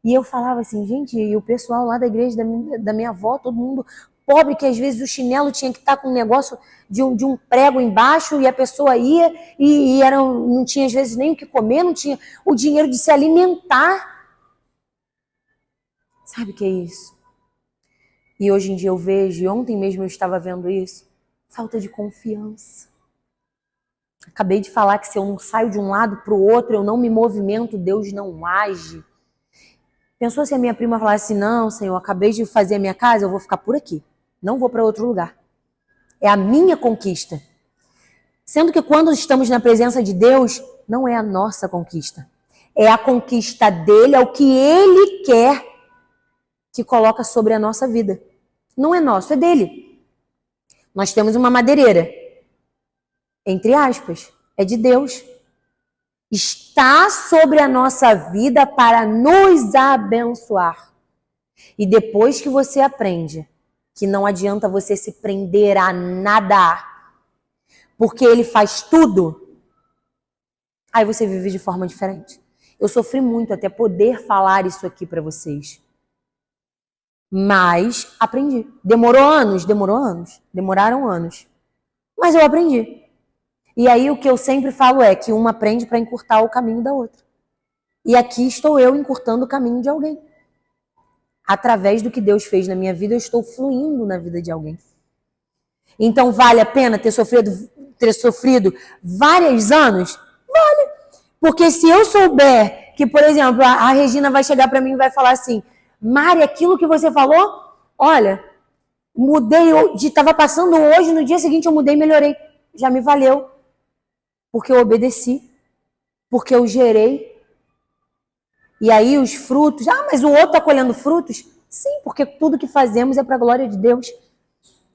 e eu falava assim, gente, e o pessoal lá da igreja da minha avó, todo mundo pobre, que às vezes o chinelo tinha que estar com um negócio de um prego embaixo e a pessoa ia e não tinha às vezes nem o que comer, não tinha o dinheiro de se alimentar. Sabe o que é isso? E hoje em dia eu vejo, e ontem mesmo eu estava vendo isso, falta de confiança. Acabei de falar que se eu não saio de um lado para o outro, eu não me movimento, Deus não age. Pensou se a minha prima falasse, não, Senhor, acabei de fazer a minha casa, eu vou ficar por aqui. Não vou para outro lugar. É a minha conquista. Sendo que quando estamos na presença de Deus, não é a nossa conquista. É a conquista dele, é o que ele quer que coloca sobre a nossa vida. Não é nosso, é dele. Nós temos uma madeireira. Entre aspas, é de Deus. Está sobre a nossa vida para nos abençoar. E depois que você aprende que não adianta você se prender a nada, porque ele faz tudo, aí você vive de forma diferente. Eu sofri muito até poder falar isso aqui para vocês. Mas aprendi. Demoraram anos. Mas eu aprendi. E aí o que eu sempre falo é que uma aprende para encurtar o caminho da outra. E aqui estou eu encurtando o caminho de alguém. Através do que Deus fez na minha vida, eu estou fluindo na vida de alguém. Então vale a pena ter sofrido vários anos? Vale. Porque se eu souber que, por exemplo, a Regina vai chegar para mim e vai falar assim, Mari, aquilo que você falou, olha, mudei, estava passando hoje, no dia seguinte eu mudei e melhorei. Já me valeu. Porque eu obedeci. Porque eu gerei. E aí os frutos, mas o outro está colhendo frutos? Sim, porque tudo que fazemos é para a glória de Deus.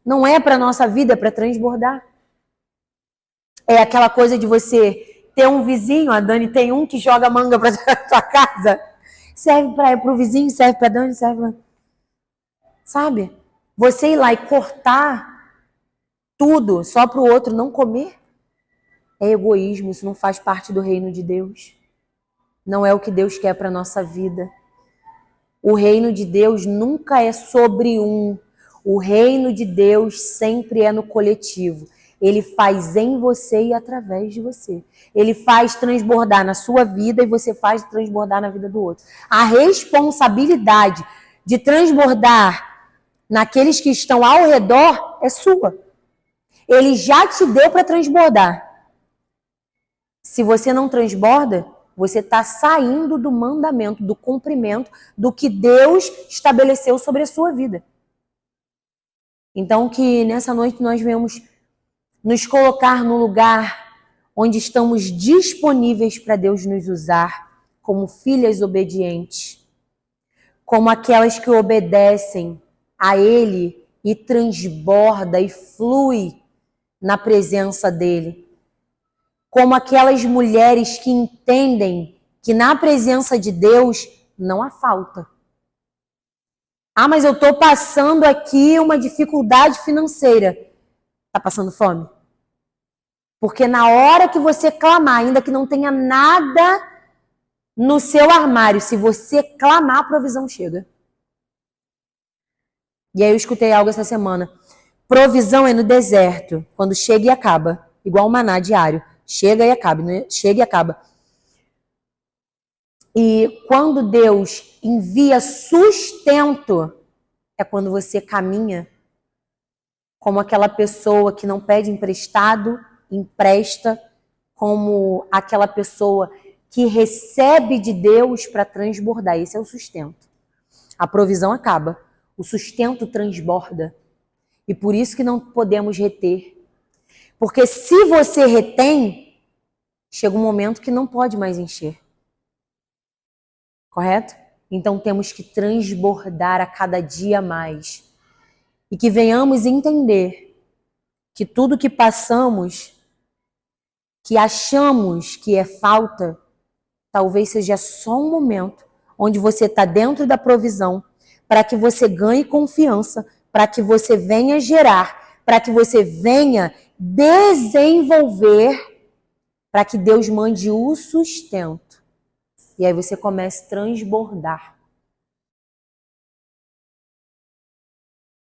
Não é para a nossa vida, é para transbordar. É aquela coisa de você ter um vizinho, a Dani tem um que joga manga para sua casa, serve para o vizinho, serve para a Dani, serve para... Sabe? Você ir lá e cortar tudo só para o outro não comer, é egoísmo, isso não faz parte do reino de Deus. Não é o que Deus quer para a nossa vida. O reino de Deus nunca é sobre um. O reino de Deus sempre é no coletivo. Ele faz em você e através de você. Ele faz transbordar na sua vida e você faz transbordar na vida do outro. A responsabilidade de transbordar naqueles que estão ao redor é sua. Ele já te deu para transbordar. Se você não transborda, você está saindo do mandamento, do cumprimento, do que Deus estabeleceu sobre a sua vida. Então, que nessa noite nós venhamos nos colocar no lugar onde estamos disponíveis para Deus nos usar como filhas obedientes, como aquelas que obedecem a Ele e transborda e flui na presença dEle. Como aquelas mulheres que entendem que na presença de Deus não há falta. Mas eu estou passando aqui uma dificuldade financeira. Está passando fome? Porque na hora que você clamar, ainda que não tenha nada no seu armário, se você clamar, a provisão chega. E aí eu escutei algo essa semana. Provisão é no deserto, quando chega e acaba. Igual o maná diário. Chega e acaba, né? Chega e acaba. E quando Deus envia sustento, é quando você caminha como aquela pessoa que não pede emprestado, empresta, como aquela pessoa que recebe de Deus para transbordar. Esse é o sustento. A provisão acaba, o sustento transborda. E por isso que não podemos reter. Porque se você retém, chega um momento que não pode mais encher. Correto? Então temos que transbordar a cada dia mais. E que venhamos entender que tudo que passamos, que achamos que é falta, talvez seja só um momento onde você está dentro da provisão, para que você ganhe confiança, para que você venha gerar, para que você venha desenvolver, para que Deus mande o sustento. E aí você comece a transbordar.